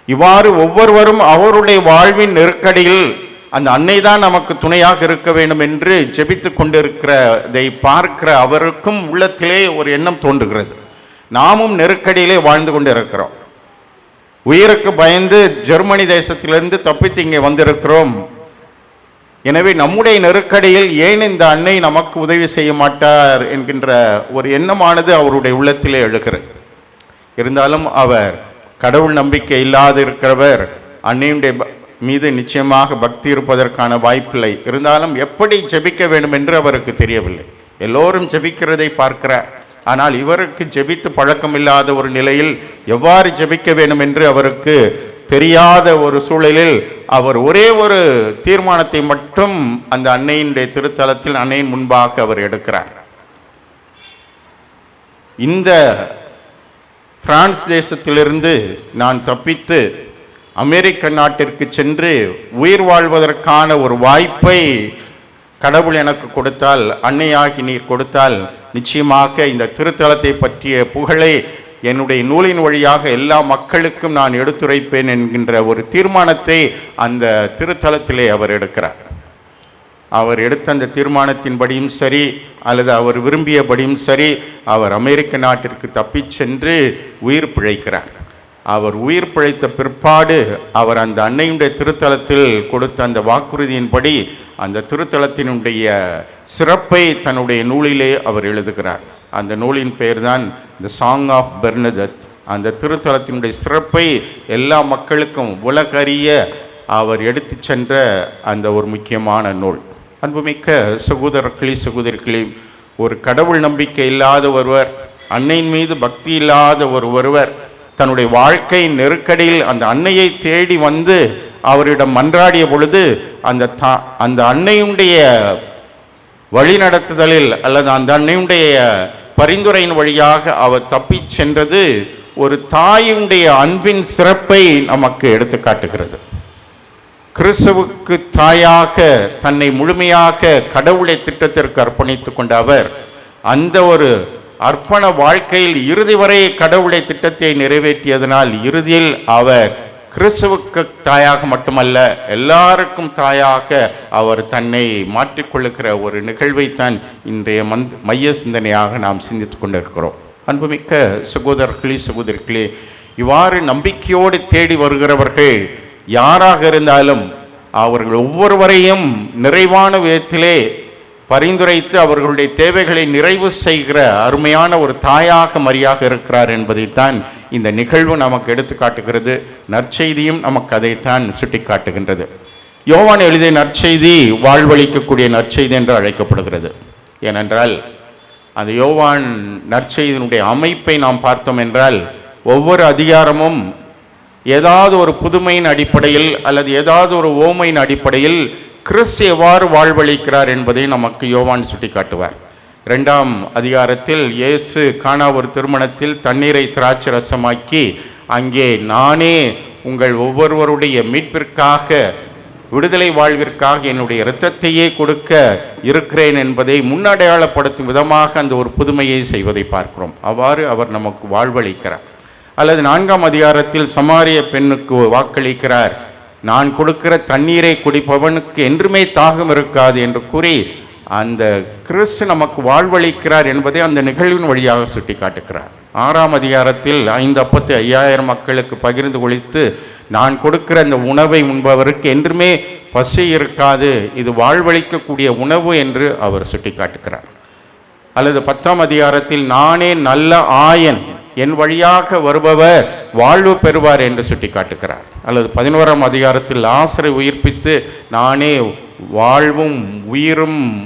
இவ்வாறு ஒவ்வொருவரும் அவருடைய வாழ்வின் நெருக்கடியில் அந்த அன்னை தான் நமக்கு துணையாக இருக்க வேண்டும் என்று ஜெபித்து கொண்டிருக்கிறதை பார்க்கிற அவருக்கும் உள்ளத்திலே ஒரு எண்ணம் தோன்றுகிறது. நாமும் நெருக்கடியிலே வாழ்ந்து கொண்டு இருக்கிறோம். உயிருக்கு பயந்து ஜெர்மனி தேசத்திலிருந்து தப்பித்து இங்கே வந்திருக்கிறோம். எனவே நம்முடைய நெருக்கடியில் ஏன் இந்த அன்னை நமக்கு உதவி செய்ய மாட்டார் என்கின்ற ஒரு எண்ணமானது அவருடைய உள்ளத்திலே எழுகிறது. இருந்தாலும் அவர் கடவுள் நம்பிக்கை இல்லாது இருக்கிறவர், அன்னையுடைய மீது நிச்சயமாக பக்தி இருப்பதற்கான வாய்ப்பில்லை. இருந்தாலும் எப்படி ஜெபிக்க வேண்டும் என்று அவருக்கு தெரியவில்லை. எல்லோரும் ஜெபிக்கிறதை பார்க்கிறார். ஆனால் இவருக்கு ஜெபித்து பழக்கமில்லாத ஒரு நிலையில் எவ்வாறு ஜெபிக்க வேண்டும் என்று அவருக்கு தெரியாத ஒரு சூழலில் அவர் ஒரே ஒரு தீர்மானத்தை மட்டும் அந்த அன்னையினுடைய திருத்தலத்தில் அன்னையின் முன்பாக அவர் எடுக்கிறார். இந்த பிரான்ஸ் தேசத்திலிருந்து நான் தப்பித்து அமெரிக்க நாட்டிற்கு சென்று உயிர் வாழ்வதற்கான ஒரு வாய்ப்பை கடவுள் எனக்கு கொடுத்தால், அன்னையாகி நீர் கொடுத்தால், நிச்சயமாக இந்த திருத்தலத்தை பற்றிய புகழை என்னுடைய நூலின் வழியாக எல்லா மக்களுக்கும் நான் எடுத்துரைப்பேன் என்கின்ற ஒரு தீர்மானத்தை அந்த திருத்தலத்திலே அவர் எடுக்கிறார். அவர் எடுத்த அந்த தீர்மானத்தின்படியும் சரி, அல்லது அவர் விரும்பியபடியும் சரி, அவர் அமெரிக்க நாட்டிற்கு தப்பிச் சென்று உயிர் பிழைக்கிறார். அவர் உயிர் பிழைத்த பிற்பாடு அவர் அந்த அன்னையுடைய திருத்தலத்தில் கொடுத்த அந்த வாக்குறுதியின்படி அந்த திருத்தலத்தினுடைய சிறப்பை தன்னுடைய நூலிலே அவர் எழுதுகிறார். அந்த நூலின் பெயர் தான் தி சாங் ஆஃப் பெர்னதத். அந்த திருத்தலத்தினுடைய சிறப்பை எல்லா மக்களுக்கும் உலகறிய அவர் எடுத்து சென்ற அந்த ஒரு முக்கியமான நூல். அன்புமிக்க சகோதரர்களே, சகோதரிகளே, ஒரு கடவுள் நம்பிக்கை இல்லாத ஒருவர், அன்னையின் மீது பக்தி இல்லாத ஒருவர் தன்னுடைய வாழ்க்கை நெருக்கடியில் அந்த அன்னையை தேடி வந்து அவரிடம் மன்றாடிய பொழுது அந்த அன்னையுடைய வழிநடத்துதலில் அல்லது அந்த அன்னையுடைய பரிந்துரையின் வழியாக அவர் தப்பி சென்றது ஒரு தாயுடைய அன்பின் சிறப்பை நமக்கு எடுத்து காட்டுகிறது. கிறிஸ்துவுக்கு தாயாக தன்னை முழுமையாக கடவுளை திட்டத்திற்கு அர்ப்பணித்துக் கொண்ட அவர் அந்த ஒரு அர்ப்பண வாழ்க்கையில் இறுதி வரை கடவுளை திட்டத்தை நிறைவேற்றியதனால் இறுதியில் அவர் கிறிஸ்துவுக்கு தாயாக மட்டுமல்ல எல்லாருக்கும் தாயாக அவர் தன்னை மாற்றிக்கொள்ளுகிற ஒரு நிகழ்வைத்தான் இன்றைய மைய சிந்தனையாக நாம் சிந்தித்து கொண்டிருக்கிறோம். அன்புமிக்க சகோதரர்களே, சகோதரிகளே, இவ்வாறு நம்பிக்கையோடு தேடி வருகிறவர்கள் யாராக இருந்தாலும் அவர்கள் ஒவ்வொருவரையும் நிறைவான விதத்திலே பரிந்துரைத்து அவர்களுடைய தேவைகளை நிறைவு செய்கிற அருமையான ஒரு தாயாக மரியாக இருக்கிறார் என்பதைத்தான் இந்த நிகழ்வு நமக்கு எடுத்து காட்டுகிறது. நற்செய்தியும் நமக்கு அதைத்தான் சுட்டி காட்டுகின்றது. யோவான் எழுதிய நற்செய்தி வாழ்வளிக்கக்கூடிய நற்செய்தி என்று அழைக்கப்படுகிறது. ஏனென்றால் அந்த யோவான் நற்செய்தியினுடைய அமைப்பை நாம் பார்த்தோம் என்றால், ஒவ்வொரு அதிகாரமும் ஏதாவது ஒரு புதுமையின் அடிப்படையில் அல்லது ஏதாவது ஒரு ஓமையின் அடிப்படையில் கிறிஸ்து எவ்வாறு வாழ்வளிக்கிறார் என்பதை நமக்கு யோவான் சுட்டி காட்டுவார். 2ஆம் அதிகாரத்தில் இயேசு கானா ஒரு திருமணத்தில் தண்ணீரை திராட்சை ரசமாக்கி, அங்கே நானே உங்கள் ஒவ்வொருவருடைய மீட்பிற்காக, விடுதலை வாழ்விற்காக என்னுடைய இரத்தத்தையே கொடுக்க இருக்கிறேன் என்பதை முன்னடையாளப்படுத்தும் விதமாக அந்த ஒரு புதுமையை செய்வதை பார்க்கிறோம். அவ்வாறு அவர் நமக்கு வாழ்வளிக்கிறார். அல்லது 4ஆம் அதிகாரத்தில் சமாரிய பெண்ணுக்கு வாக்களிக்கிறார், நான் கொடுக்கிற தண்ணீரை குடிப்பவனுக்கு என்றுமே தாகம் இருக்காது என்று கூறி அந்த கிறிஸ்து நமக்கு வாழ்வளிக்கிறார் என்பதை அந்த நிகழ்வின் வழியாக சுட்டி காட்டுகிறார். 6ஆம் அதிகாரத்தில் 5 அப்பத்தை 5000 மக்களுக்கு பகிர்ந்து கொளித்து, நான் கொடுக்கிற அந்த உணவை உண்பவருக்கு என்றுமே பசி இருக்காது, இது வாழ்வளிக்கக்கூடிய உணவு என்று அவர் சுட்டி காட்டுகிறார். அல்லது 10ஆம் அதிகாரத்தில் நானே நல்ல ஆயன், என் வழியாக வருபவர் வாழ்வு பெறுவார் என்று சுட்டி காட்டுகிறார். அல்லது 11ஆம் அதிகாரத்தில் லாசரை உயிர்ப்பித்து, நானே வாழ்வும்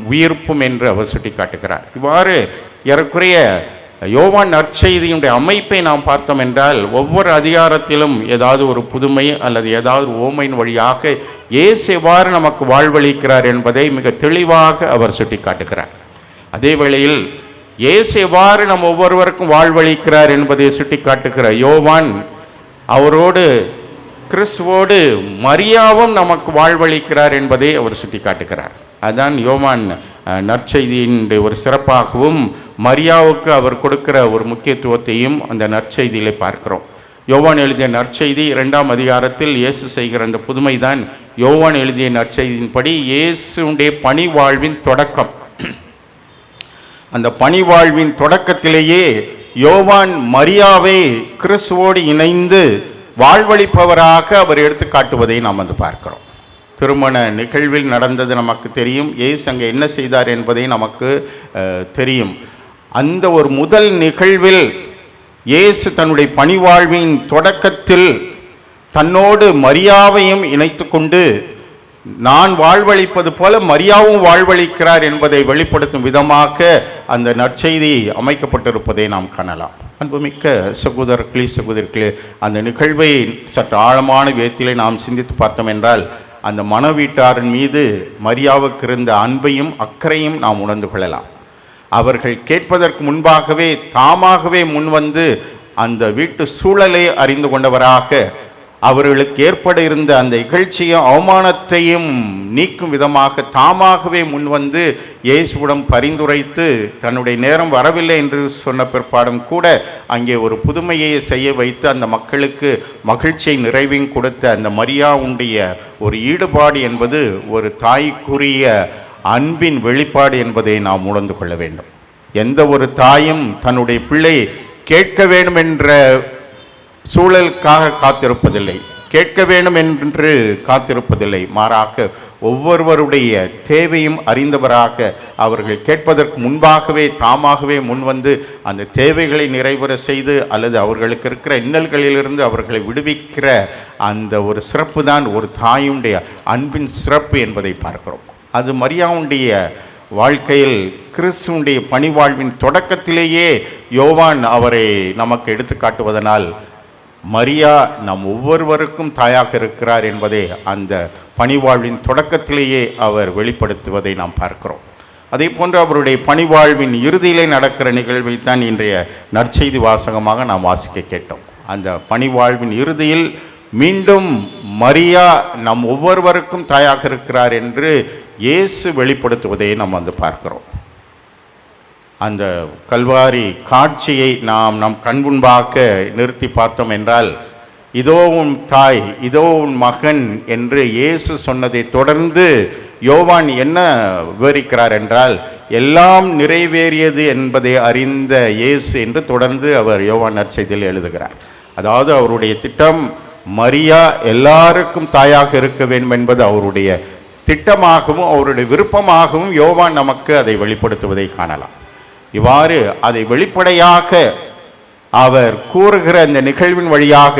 உயிர்ப்பும் என்று அவர் சுட்டி காட்டுகிறார். இவ்வாறு ஏறக்குறைய யோவான் நற்செய்தியினுடைய அமைப்பை நாம் பார்த்தோம் என்றால், ஒவ்வொரு அதிகாரத்திலும் ஏதாவது ஒரு புதுமை அல்லது ஏதாவது ஓமையின் வழியாக இயேசு எவ்வாறு நமக்கு வாழ்வளிக்கிறார் என்பதை மிக தெளிவாக அவர் சுட்டி காட்டுகிறார். அதே வேளையில் இயேசு எவ்வாறு நம் ஒவ்வொருவருக்கும் வாழ்வளிக்கிறார் என்பதை சுட்டி காட்டுகிற யோவான், அவரோடு கிறிஸ்துவோடு மரியாவும் நமக்கு வாழ்வளிக்கிறார் என்பதை அவர் சுட்டி காட்டுகிறார். அதுதான் யோவான் நற்செய்தியினுடைய ஒரு சிறப்பாகவும் மரியாவுக்கு அவர் கொடுக்கிற ஒரு முக்கியத்துவத்தையும் அந்த நற்செய்தியிலே பார்க்கிறோம். யோவான் எழுதிய நற்செய்தி 2ஆம் அதிகாரத்தில் இயேசு செய்கிற அந்த புதுமைதான் யோவான் எழுதிய நற்செய்தியின்படி இயேசுடைய பணி வாழ்வின் தொடக்கம். அந்த பணி வாழ்வின் தொடக்கத்திலேயே யோவான் மரியாவை கிறிஸ்துவோடு இணைந்து வாழ்வளிப்பவராக அவர் எடுத்து காட்டுவதை நாம் வந்து பார்க்கிறோம். திருமண நிகழ்வில் நடந்தது நமக்கு தெரியும். இயேசு அங்கே என்ன செய்தார் என்பதை நமக்கு தெரியும். அந்த ஒரு முதல் நிகழ்வில் இயேசு தன்னுடைய பணிவாழ்வின் தொடக்கத்தில் தன்னோடு மரியாவையும் இணைத்து கொண்டு, நான் வாழ்வளிப்பது போல மரியாவும் வாழ்வளிக்கிறார் என்பதை வெளிப்படுத்தும் விதமாக அந்த நற்செய்தி அமைக்கப்பட்டிருப்பதை நாம் காணலாம். அன்புமிக்க சகோதரர்களே, அந்த நிகழ்வை சற்று ஆழமான விதத்திலே நாம் சிந்தித்து பார்த்தோம் என்றால், அந்த மணவீட்டாரின் மீது மரியாவுக்கு இருந்த அன்பையும் அக்கறையும் நாம் உணர்ந்து கொள்ளலாம். அவர்கள் கேட்பதற்கு முன்பாகவே தாமாகவே முன்வந்து அந்த வீட்டு சூழலை அறிந்து கொண்டவராக, அவர்களுக்கு ஏற்பட இருந்த அந்த இகழ்ச்சியும் அவமானத்தையும் நீக்கும் விதமாக தாமாகவே முன்வந்து இயேசுவிடம் பரிந்துரைத்து, தன்னுடைய நேரம் வரவில்லை என்று சொன்ன பிற்பாடும் கூட அங்கே ஒரு புதுமையை செய்ய வைத்து அந்த மக்களுக்கு மகிழ்ச்சியை நிறைவையும் கொடுத்த அந்த மரியாவுடைய ஒரு ஈடுபாடு என்பது ஒரு தாய்க்குரிய அன்பின் வெளிப்பாடு என்பதை நாம் உணர்ந்து கொள்ள வேண்டும். எந்த ஒரு தாயும் தன்னுடைய பிள்ளை கேட்க வேண்டும் என்ற சூழலுக்காக காத்திருப்பதில்லை, கேட்க வேண்டும் என்று காத்திருப்பதில்லை. மாறாக ஒவ்வொருவருடைய தேவையும் அறிந்தவராக அவர்கள் கேட்பதற்கு முன்பாகவே தாமாகவே முன்வந்து அந்த தேவைகளை நிறைவேற செய்து அல்லது அவர்களுக்கு இருக்கிற இன்னல்களிலிருந்து அவர்களை விடுவிக்கிற அந்த ஒரு சிறப்பு தான் ஒரு தாயுடைய அன்பின் சிறப்பு என்பதை பார்க்கிறோம். அது மரியாவுடைய வாழ்க்கையில் கிறிஸ்துவுடைய பணிவாழ்வின் தொடக்கத்திலேயே யோவான் அவரை நமக்கு எடுத்து காட்டுவதனால், மரியா நம் ஒவ்வொருவருக்கும் தாயாக இருக்கிறார் என்பதை அந்த பணிவாழ்வின் தொடக்கத்திலேயே அவர் வெளிப்படுத்துவதை நாம் பார்க்கிறோம். அதே போன்று அவருடைய பணிவாழ்வின் இறுதியிலே நடக்கிற நிகழ்வைத்தான் இன்றைய நற்செய்தி வாசகமாக நாம் வாசிக்க கேட்டோம். அந்த பணிவாழ்வின் இறுதியில் மீண்டும் மரியா நம் ஒவ்வொருவருக்கும் தாயாக இருக்கிறார் என்று இயேசு வெளிப்படுத்துவதை நாம் வந்து பார்க்கிறோம். அந்த கல்வாரி காட்சியை நாம் நம் கண்முன்பாக நிறுத்தி பார்த்தோம் என்றால், இதோ உன் தாய், இதோ உன் மகன் என்று இயேசு சொன்னதை தொடர்ந்து யோவான் என்ன விவரிக்கிறார் என்றால், எல்லாம் நிறைவேறியது என்பதை அறிந்த இயேசு என்று தொடர்ந்து அவர் யோவான் நற்செய்தியில் எழுதுகிறார். அதாவது அவருடைய திட்டம் மரியா எல்லாருக்கும் தாயாக இருக்க வேண்டும் என்பது அவருடைய திட்டமாகவும் அவருடைய விருப்பமாகவும் யோவான் நமக்கு அதை வெளிப்படுத்துவதை காணலாம். இவ்வாறு அதை வெளிப்படையாக அவர் கூறுகிற இந்த நிகழ்வின் வழியாக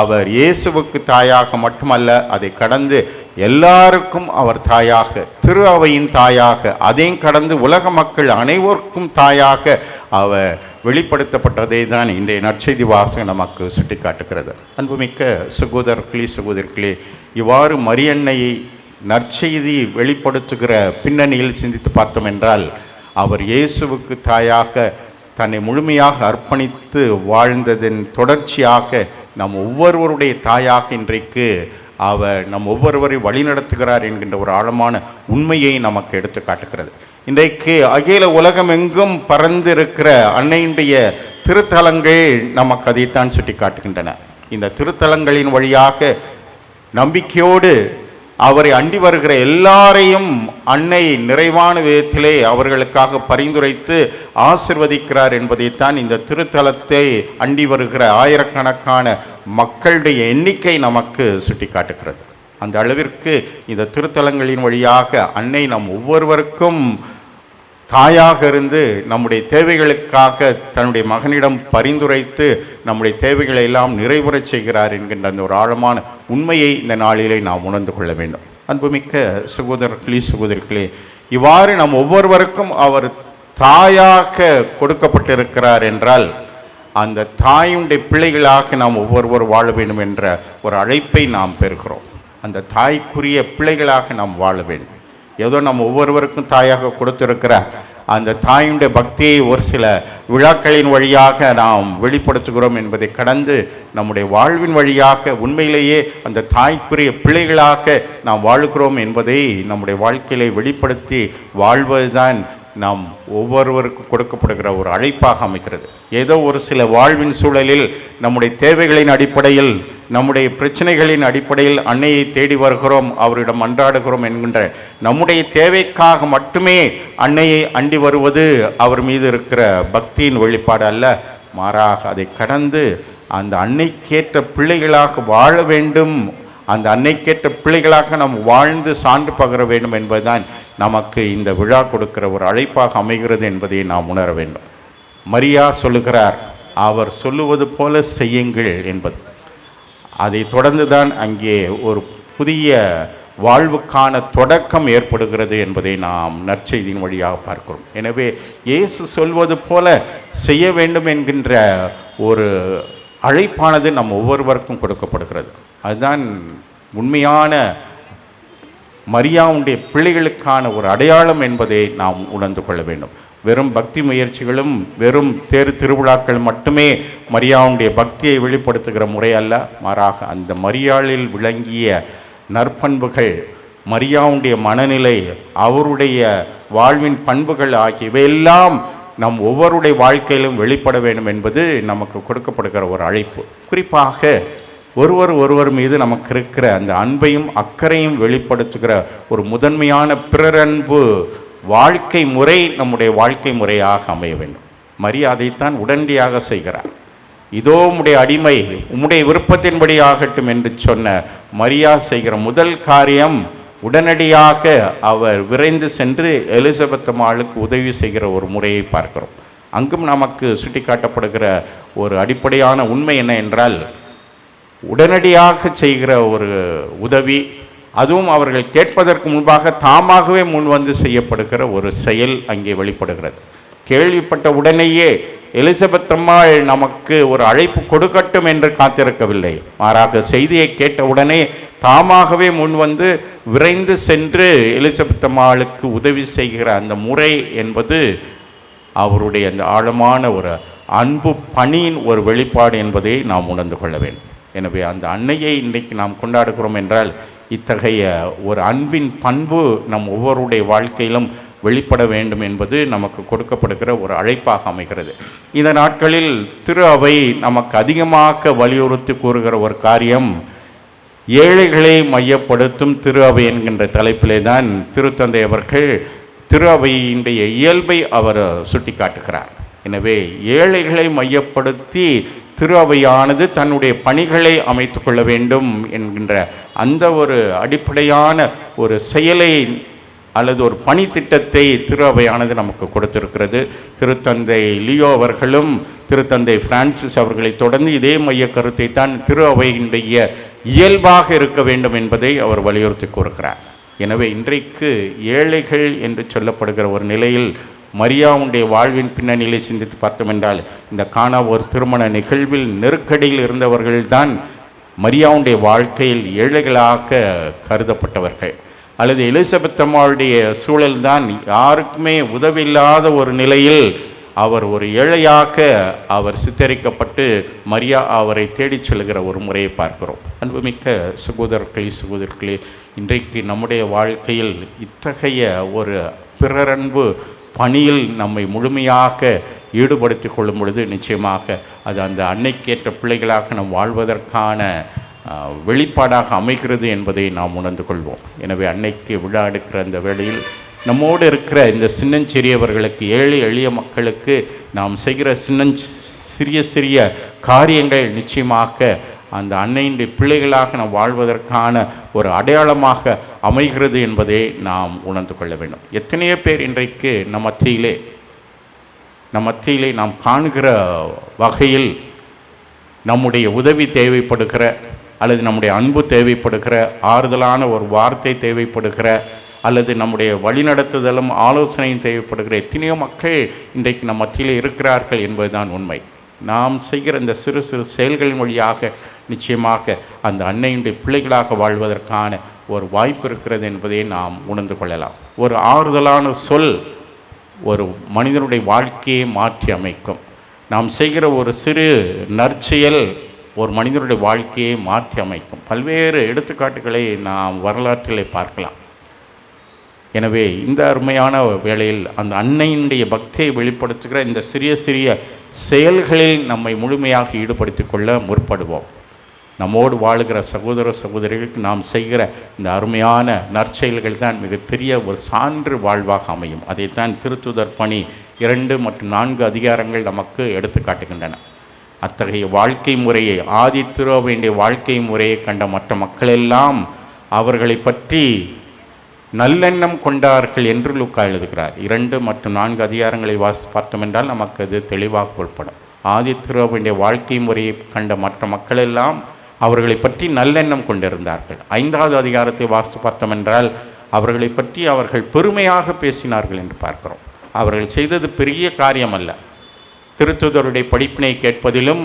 அவர் இயேசுவுக்கு தாயாக மட்டுமல்ல, அதை கடந்து எல்லாருக்கும் அவர் தாயாக, திரு அவையின் தாயாக, அதையும் கடந்து உலக மக்கள் அனைவருக்கும் தாயாக அவர் வெளிப்படுத்தப்பட்டதை தான் இன்றைய நற்செய்தி வாசகம் நமக்கு சுட்டி காட்டுகிறது. அன்புமிக்க சகோதரர்களே, இவ்வாறு மரியன்னையை நற்செய்தி வெளிப்படுத்துகிற பின்னணியில் சிந்தித்து பார்த்தோம் என்றால், அவர் இயேசுவுக்கு தாயாக தன்னை முழுமையாக அர்ப்பணித்து வாழ்ந்ததன் தொடர்ச்சியாக நம் ஒவ்வொருவருடைய தாயாக இன்றைக்கு அவர் நம் ஒவ்வொருவரை வழிநடத்துகிறார் என்கின்ற ஒரு ஆழமான உண்மையை நமக்கு எடுத்து காட்டுகிறது. இன்றைக்கு அகில உலகம் எங்கும் பறந்திருக்கிற அன்னையுடைய திருத்தலங்கள் நமக்கு அதைத்தான் சுட்டி காட்டுகின்றன. இந்த திருத்தலங்களின் வழியாக நம்பிக்கையோடு அவரை அண்டி வருகிற எல்லாரையும் அன்னை நிறைவான விதத்திலே அவர்களுக்காக பரிந்துரைத்து ஆசிர்வதிக்கிறார் என்பதைத்தான் இந்த திருத்தலத்தை அண்டி வருகிற ஆயிரக்கணக்கான மக்களுடைய எண்ணிக்கை நமக்கு சுட்டி காட்டுகிறது. அந்த அளவிற்கு இந்த திருத்தலங்களின் வழியாக அன்னை நம் ஒவ்வொருவருக்கும் தாயாக இருந்து நம்முடைய தேவைகளுக்காக தன்னுடைய மகனிடம் பரிந்துரைத்து நம்முடைய தேவைகளை எல்லாம் நிறைவுறச் செய்கிறார் என்கின்ற அந்த ஒரு ஆழமான உண்மையை இந்த நாளிலே நாம் உணர்ந்து கொள்ள வேண்டும். அன்புமிக்க சகோதரர்களே, இவ்வாறு நம் ஒவ்வொருவருக்கும் அவர் தாயாக கொடுக்கப்பட்டிருக்கிறார் என்றால், அந்த தாயுடைய பிள்ளைகளாக நாம் ஒவ்வொருவர் வாழ வேண்டும் என்ற ஒரு அழைப்பை நாம் பெறுகிறோம். அந்த தாய்க்குரிய பிள்ளைகளாக நாம் வாழ வேண்டும். ஏதோ நம்ம ஒவ்வொருவருக்கும் தாயாக கொடுத்திருக்கிறார். அந்த தாயுடைய பக்தியை ஒரு சில விழாக்களின் வழியாக நாம் வெளிப்படுத்துகிறோம் என்பதை கடந்து நம்முடைய வாழ்வின் வழியாக உண்மையிலேயே அந்த தாய்க்குரிய பிள்ளைகளாக நாம் வாழுகிறோம் என்பதை நம்முடைய வாழ்க்கையிலே வெளிப்படுத்தி வாழ்வதுதான் நாம் ஒவ்வொருவருக்கும் கொடுக்கப்படுகிற ஒரு அழைப்பாக அமைக்கிறது. ஏதோ ஒரு சில வாழ்வின் சூழலில் நம்முடைய தேவைகளின் அடிப்படையில், நம்முடைய பிரச்சனைகளின் அடிப்படையில் அன்னையை தேடி வருகிறோம், அவரிடம் அன்றாடுகிறோம் என்கின்ற நம்முடைய தேவைக்காக மட்டுமே அன்னையை அண்டி வருவது அவர் மீது இருக்கிற பக்தியின் வெளிப்பாடு அல்ல. மாறாக அதை கடந்து அந்த அன்னைக்கேற்ற பிள்ளைகளாக வாழ வேண்டும், அந்த அன்னைக்கேற்ற பிள்ளைகளாக நாம் வாழ்ந்து சான்று பகர வேண்டும் என்பதுதான் நமக்கு இந்த விழா கொடுக்கிற ஒரு அழைப்பாக அமைகிறது என்பதை நாம் உணர வேண்டும். மரியா சொல்லுகிறார், அவர் சொல்லுவது போல செய்யுங்கள் என்பது. அதை தொடர்ந்து தான் அங்கே ஒரு புதிய வாழ்வுக்கான தொடக்கம் ஏற்படுகிறது என்பதை நாம் நற்செய்தியின் வழியாக பார்க்கிறோம். எனவே இயேசு சொல்வது போல செய்ய வேண்டும் என்கின்ற ஒரு அழைப்பானது நம் ஒவ்வொருவருக்கும் கொடுக்கப்படுகிறது. அதுதான் உண்மையான மரியாவுடைய பிள்ளைகளுக்கான ஒரு அடையாளம் என்பதை நாம் உணர்ந்து கொள்ள வேண்டும். வெறும் பக்தி முயற்சிகளும் வெறும் திருவிழாக்கள் மட்டுமே மரியாவுடைய பக்தியை வெளிப்படுத்துகிற முறை அல்ல. மாறாக அந்த மரியாளில் விளங்கிய நற்பண்புகள், மரியாவுடைய மனநிலை, அவருடைய வாழ்வின் பண்புகள் ஆகியவையெல்லாம் நம் ஒவ்வொருடைய வாழ்க்கையிலும் வெளிப்பட வேண்டும் என்பது நமக்கு கொடுக்கப்படுகிற ஒரு அழைப்பு. குறிப்பாக ஒருவர் மீது நமக்கு இருக்கிற அந்த அன்பையும் அக்கறையும் வெளிப்படுத்துகிற ஒரு முதன்மையான பிறரன்பு வாழ்க்கை முறை நம்முடைய வாழ்க்கை முறையாக அமைய வேண்டும். மரியாதைத்தான் உடனடியாக செய்கிறார். இதோ உம்முடைய அடிமை, உம்முடைய விருப்பத்தின்படி ஆகட்டும் என்று சொன்ன மரியா செய்கிற முதல் காரியம், உடனடியாக அவர் விரைந்து சென்று எலிசபெத் அம்மாளுக்கு உதவி செய்கிற ஒரு முறையை பார்க்கிறோம். அங்கும் நமக்கு சுட்டிக்காட்டப்படுகிற ஒரு அடிப்படையான உண்மை என்ன என்றால், உடனடியாக செய்கிற ஒரு உதவி, அதுவும் அவர்கள் கேட்பதற்கு முன்பாக தாமாகவே முன்வந்து செய்யப்படுகிற ஒரு செயல் அங்கே வெளிப்படுகிறது. கேள்விப்பட்ட உடனேயே எலிசபெத் அம்மாள் நமக்கு ஒரு அழைப்பு கொடுக்கட்டும் என்று காத்திருக்கவில்லை. மாறாக செய்தியை கேட்ட உடனே தாமாகவே முன்வந்து விரைந்து சென்று எலிசபெத் அம்மாளுக்கு உதவி செய்கிற அந்த முறை என்பது அவருடைய அந்த ஆழமான ஒரு அன்பு பணியின் ஒரு வெளிப்பாடு என்பதை நாம் உணர்ந்து கொள்ள வேண்டும். எனவே அந்த அன்னையை இன்றைக்கு நாம் கொண்டாடுகிறோம் என்றால், இத்தகைய ஒரு அன்பின் பண்பு நம் ஒவ்வொருடைய வாழ்க்கையிலும் வெளிப்பட வேண்டும் என்பது நமக்கு கொடுக்கப்படுகிற ஒரு அழைப்பாக அமைகிறது. இந்த நாட்களில் திரு அவை நமக்கு அதிகமாக வலியுறுத்தி கூறுகிற ஒரு காரியம், ஏழைகளை மையப்படுத்தும் திரு அவை என்கின்ற தலைப்பிலே தான் திருத்தந்தை அவர்கள் திரு அவையினுடைய இயல்பை அவர் சுட்டி காட்டுகிறார். எனவே ஏழைகளை மையப்படுத்தி திரு அவையானது தன்னுடைய பணிகளை அமைத்து கொள்ள வேண்டும் என்கின்ற அந்த ஒரு அடிப்படையான ஒரு செயலை அல்லது ஒரு பணி திட்டத்தை திரு அவையானது நமக்கு கொடுத்திருக்கிறது. திருத்தந்தை லியோ அவர்களும் திருத்தந்தை பிரான்சிஸ் அவர்களை தொடர்ந்து இதே மைய கருத்தை தான் திரு அவையினுடைய இயல்பாக இருக்க வேண்டும் என்பதை அவர் வலியுறுத்தி கூறுகிறார். எனவே இன்றைக்கு ஏழைகள் என்று சொல்லப்படுகிற ஒரு நிலையில் மரியாவுடைய வாழ்வின் பின்னணியிலே சிந்தித்து பார்த்தோம் என்றால், இந்த கானா ஒரு திருமண நிகழ்வில் நெருக்கடியில் இருந்தவர்கள்தான் மரியாவுடைய வாழ்க்கையில் ஏழைகளாக கருதப்பட்டவர்கள். அல்லது எலிசபெத் அம்மாவுடைய சூழல்தான் யாருக்குமே உதவியில்லாத ஒரு நிலையில் அவர் ஒரு ஏழையாக அவர் சித்தரிக்கப்பட்டு மரியா அவரை தேடிச் செல்கிற ஒரு முறையை பார்க்கிறோம். அன்புமிக்க சகோதரர்களே, இன்றைக்கு நம்முடைய வாழ்க்கையில் இத்தகைய ஒரு பிறரன்பு பணியில் நம்மை முழுமையாக ஈடுபடுத்தி கொள்ளும் பொழுது நிச்சயமாக அது அந்த அன்னைக்கேற்ற பிள்ளைகளாக நாம் வாழ்வதற்கான வெளிப்பாடாக அமைகிறது என்பதை நாம் உணர்ந்து கொள்வோம். எனவே அன்னைக்கு விழா எடுக்கிற அந்த வேளையில் நம்மோடு இருக்கிற இந்த சின்னஞ்சிறியவர்களுக்கு, ஏழை எளிய மக்களுக்கு நாம் செய்கிற சிறிய காரியங்கள் நிச்சயமாக அந்த அன்னையினுடைய பிள்ளைகளாக நாம் வாழ்வதற்கான ஒரு அடையாளமாக அமைகிறது என்பதை நாம் உணர்ந்து கொள்ள வேண்டும். எத்தனையோ பேர் இன்றைக்கு நம் மத்தியிலே நாம் காணுகிற வகையில் நம்முடைய உதவி தேவைப்படுகிற அல்லது நம்முடைய அன்பு தேவைப்படுகிற, ஆறுதலான ஒரு வார்த்தை தேவைப்படுகிற, அல்லது நம்முடைய வழிநடத்துதலும் ஆலோசனையும் தேவைப்படுகிற எத்தனையோ மக்கள் இன்றைக்கு நம் மத்தியில் இருக்கிறார்கள் என்பதுதான் உண்மை. நாம் செய்கிற இந்த சிறு செயல்களின் வழியாக நிச்சயமாக அந்த அன்னையினுடைய பிள்ளைகளாக வாழ்வதற்கான ஒரு வாய்ப்பு இருக்கிறது என்பதை நாம் உணர்ந்து கொள்ளலாம். ஒரு ஆறுதலான சொல் ஒரு மனிதனுடைய வாழ்க்கையை மாற்றி அமைக்கும். நாம் செய்கிற ஒரு சிறு நற்செயல் ஒரு மனிதனுடைய வாழ்க்கையை மாற்றி அமைக்கும். பல்வேறு எடுத்துக்காட்டுகளை நாம் வரலாற்றிலே பார்க்கலாம். எனவே இந்த அருமையான வேளையில் அந்த அன்னையினுடைய பக்தியை வெளிப்படுத்துகிற இந்த சிறிய செயல்களில் நம்மை முழுமையாக ஈடுபடுத்திக் கொள்ள முற்படுவோம். நம்மோடு வாழுகிற சகோதரர்களுக்கு நாம் செய்கிற இந்த அருமையான நற்செயல்கள் தான் மிகப்பெரிய ஒரு சான்று வாழ்வாக அமையும். அதைத்தான் திருத்துதர் பணி 2 மற்றும் 4 அதிகாரங்கள் நமக்கு எடுத்து காட்டுகின்றன. அத்தகைய வாழ்க்கை முறையை, ஆதி திருவேண்டிய வாழ்க்கை முறையை கண்ட மற்ற மக்களெல்லாம் அவர்களை பற்றி நல்லெண்ணம் கொண்டார்கள் என்று லூக்கா எழுதுகிறார். 2 மற்றும் 4 அதிகாரங்களை பார்த்தோம் என்றால் நமக்கு அது தெளிவாக உட்படும். ஆதி திருவேண்டிய வாழ்க்கை முறையை கண்ட மற்ற மக்களெல்லாம் அவர்களை பற்றி நல்லெண்ணம் கொண்டிருந்தார்கள். 5வது அதிகாரத்தை வாசித்து பார்த்தோம் என்றால் அவர்களை பற்றி அவர்கள் பெருமையாக பேசினார்கள் என்று பார்க்கிறோம். அவர்கள் செய்தது பெரிய காரியம் அல்ல. திருத்துதருடைய படிப்பினை கேட்பதிலும்,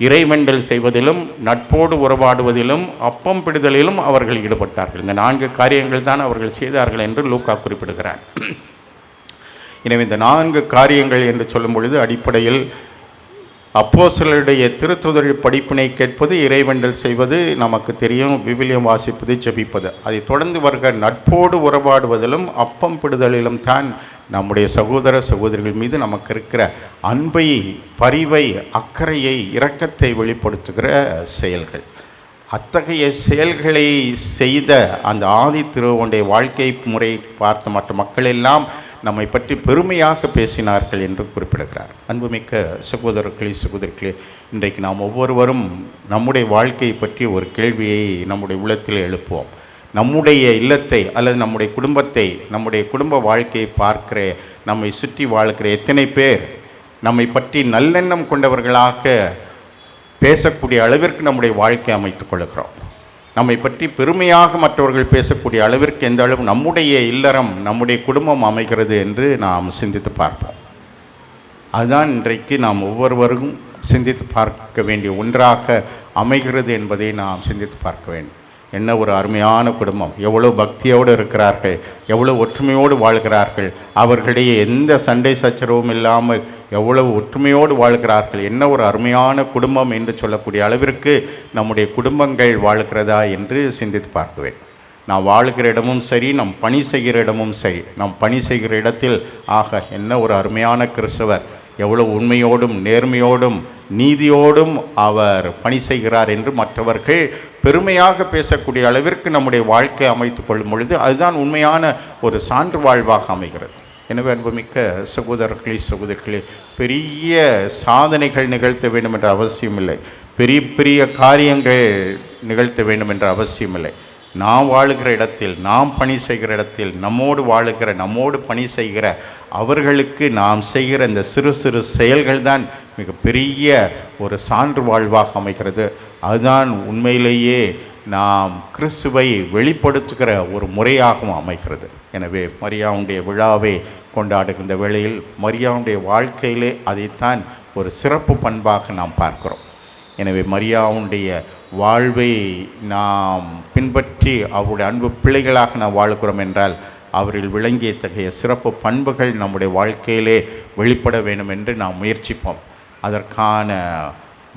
இறைவேண்டல் செய்வதிலும், நட்போடு உறவாடுவதிலும், அப்பம் பிடுதலிலும் அவர்கள் ஈடுபட்டார்கள். இந்த 4 காரியங்கள் தான் அவர்கள் செய்தார்கள் என்று லூக்கா குறிப்பிடுகிறார். எனவே இந்த 4 காரியங்கள் என்று சொல்லும் பொழுது அடிப்படையில் அப்போஸ்தலருடைய திருத்துதர் படிப்பினை கேட்பது, இறைவேண்டல் செய்வது நமக்கு தெரியும், விவிலியம் வாசிப்பது, ஜெபிப்பது. அதை தொடர்ந்து வருகிற நட்போடு உறவாடுவதிலும் அப்பம் பிடுதலிலும் தான் நம்முடைய சகோதரிகள் மீது நமக்கு இருக்கிற அன்பை, பரிவை, அக்கறையை, இரக்கத்தை வெளிப்படுத்துகிற செயல்கள். அத்தகைய செயல்களை செய்த அந்த ஆதி திருவனுடைய வாழ்க்கை முறை பார்த்த மற்ற மக்கள் எல்லாம் நம்மை பற்றி பெருமையாக பேசினார்கள் என்று குறிப்பிடுகிறார். அன்புமிக்க சகோதரிகளே, இன்றைக்கு நாம் ஒவ்வொருவரும் நம்முடைய வாழ்க்கையை பற்றி ஒரு கேள்வியை நம்முடைய உள்ளத்தில் எழுப்புவோம். நம்முடைய இல்லத்தை அல்லது நம்முடைய குடும்பத்தை, நம்முடைய குடும்ப வாழ்க்கையை பார்க்கிற, நம்மை சுற்றி வாழ்கிற எத்தனை பேர் நம்மை பற்றி நல்லெண்ணம் கொண்டவர்களாக பேசக்கூடிய அளவிற்கு நம்முடைய வாழ்க்கை அமைத்துக் கொள்கிறோம்? நம்மை பற்றி பெருமையாக மற்றவர்கள் பேசக்கூடிய அளவிற்கு எந்த அளவு நம்முடைய இல்லறம், நம்முடைய குடும்பம் அமைகிறது என்று நாம் சிந்தித்து பார்ப்போம். அதுதான் இன்றைக்கு நாம் ஒவ்வொருவரும் சிந்தித்து பார்க்க வேண்டிய ஒன்றாக அமைகிறது என்பதை நாம் சிந்தித்து பார்க்க வேண்டும். என்ன ஒரு அருமையான குடும்பம், எவ்வளோ பக்தியோடு இருக்கிறார்கள், எவ்வளோ ஒற்றுமையோடு வாழ்கிறார்கள், அவர்களிடையே எந்த சண்டை சச்சரவும் இல்லாமல் எவ்வளவு ஒற்றுமையோடு வாழ்கிறார்கள். என்ன ஒரு அருமையான குடும்பம் என்று சொல்லக்கூடிய அளவிற்கு நம்முடைய குடும்பங்கள் வாழ்கிறதா என்று சிந்தித்து பார்க்க வேண்டும். நாம் வாழ்கிற இடமும் சரி, நம் பணி செய்கிற இடமும் சரி. நாம் பணி செய்கிற இடத்தில் என்ன ஒரு அருமையான கிறிஸ்தவர், எவ்வளவு உண்மையோடும் நேர்மையோடும் நீதியோடும் அவர் பணி செய்கிறார் என்று மற்றவர்கள் பெருமையாக பேசக்கூடிய அளவிற்கு நம்முடைய வாழ்க்கை அமைத்து கொள்ளும் பொழுது அதுதான் உண்மையான ஒரு சான்று வாழ்வாக அமைகிறது. எனவே அன்புமிக்க சகோதரிகளே, பெரிய சாதனைகள் நிகழ்த்த வேண்டும் என்ற அவசியமில்லை, பெரிய காரியங்கள் நிகழ்த்த வேண்டும் என்ற அவசியமில்லை. நாம் வாழுகிற இடத்தில், நாம் பணி செய்கிற இடத்தில், நம்மோடு பணி செய்கிற அவர்களுக்கு நாம் செய்கிற இந்த சிறு சிறு செயல்கள் தான் மிகப்பெரிய ஒரு சான்று வாழ்வாக அமைகிறது. அதுதான் உண்மையிலேயே நாம் கிறிஸ்துவை வெளிப்படுத்துகிற ஒரு முறையாகவும் அமைகிறது. எனவே மரியாவுடைய விழாவை கொண்டாடுகின்ற வேளையில் மரியாவுடைய வாழ்க்கையிலே அதைத்தான் ஒரு சிறப்பு பண்பாக நாம் பார்க்கிறோம். எனவே மரியாவுடைய வாழ்வை நாம் பின்பற்றி அவருடைய அன்பு பிள்ளைகளாக நாம் வாழ்கிறோம் என்றால் அவரில் விளங்கிய இத்தகைய சிறப்பு பண்புகள் நம்முடைய வாழ்க்கையிலே வெளிப்பட வேண்டும் என்று நாம் முயற்சிப்போம். அதற்கான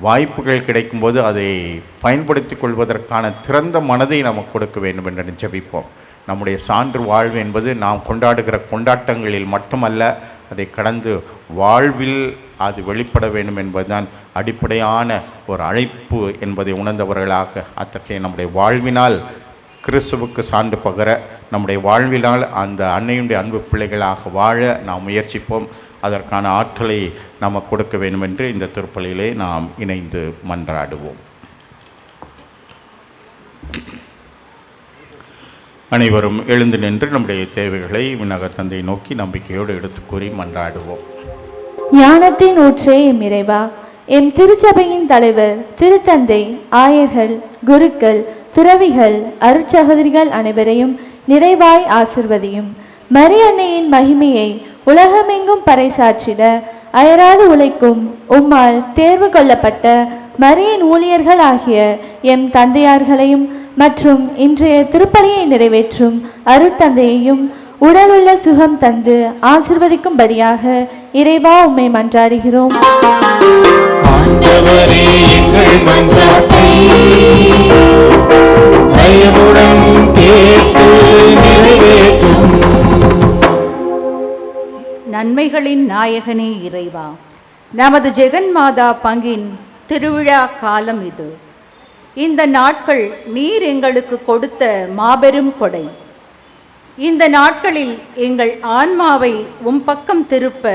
வாய்ப்புகள் கிடைக்கும்போது அதை பயன்படுத்தி கொள்வதற்கான திறந்த மனதை நமக்கு கொடுக்க வேண்டும் என்று ஜெபிப்போம். நம்முடைய சான்று வாழ்வு என்பது நாம் கொண்டாடுகிற கொண்டாட்டங்களில் மட்டுமல்ல, அதை கடந்து வாழ்வில் அது வெளிப்பட வேண்டும் என்பதுதான் அடிப்படையான ஒரு அழைப்பு என்பதை உணர்ந்தவர்களாக அத்தகைய நம்முடைய வாழ்வினால் கிறிஸ்துவுக்கு சான்று பகர, நம்முடைய வாழ்வினால் அந்த அன்னையுடைய அன்பு பிள்ளைகளாக வாழ நாம் முயற்சிப்போம். அதற்கான ஆற்றலை நமக்கு கொடுக்க வேண்டும் என்று இந்த திருப்பலியிலே நாம் இணைந்து மன்றாடுவோம். அனைவரும் எழுந்து நின்று நம்முடைய தேவைகளை விண்ணக தந்தை நோக்கி நம்பிக்கையோடு எடுத்து கூறி மன்றாடுவோம். ஞானத்தின் ஊற்றே எம் இறைவா, எம் திருச்சபையின் தலைவர், திருத்தந்தை, ஆயர்கள், குருக்கள், துறவிகள், அருட்சகோதரிகள் அனைவரையும் நிறைவாய் ஆசிர்வதியும். மரியன்னையின் மகிமையை உலகமெங்கும் பறைசாற்றிட அயராது உழைக்கும் உம்மால் தேர்வு கொள்ளப்பட்ட மரியின் ஊழியர்கள் ஆகிய எம் தந்தையார்களையும் மற்றும் இன்றைய திருப்பலியை நிறைவேற்றும் அருட்தந்தையையும் உடலுள்ள சுகம் தந்து ஆசிர்வதிக்கும்படியாக இறைவா உம்மை மன்றாடுகிறோம். நன்மைகளின் நாயகனே இறைவா, நமது ஜெகன்மாதா பங்கின் திருவிழா காலம் இது. இந்த நாட்கள் நீர் எங்களுக்கு கொடுத்த மாபெரும் கொடை. இந்த நாட்களில் எங்கள் ஆன்மாவை உம் பக்கம் திருப்ப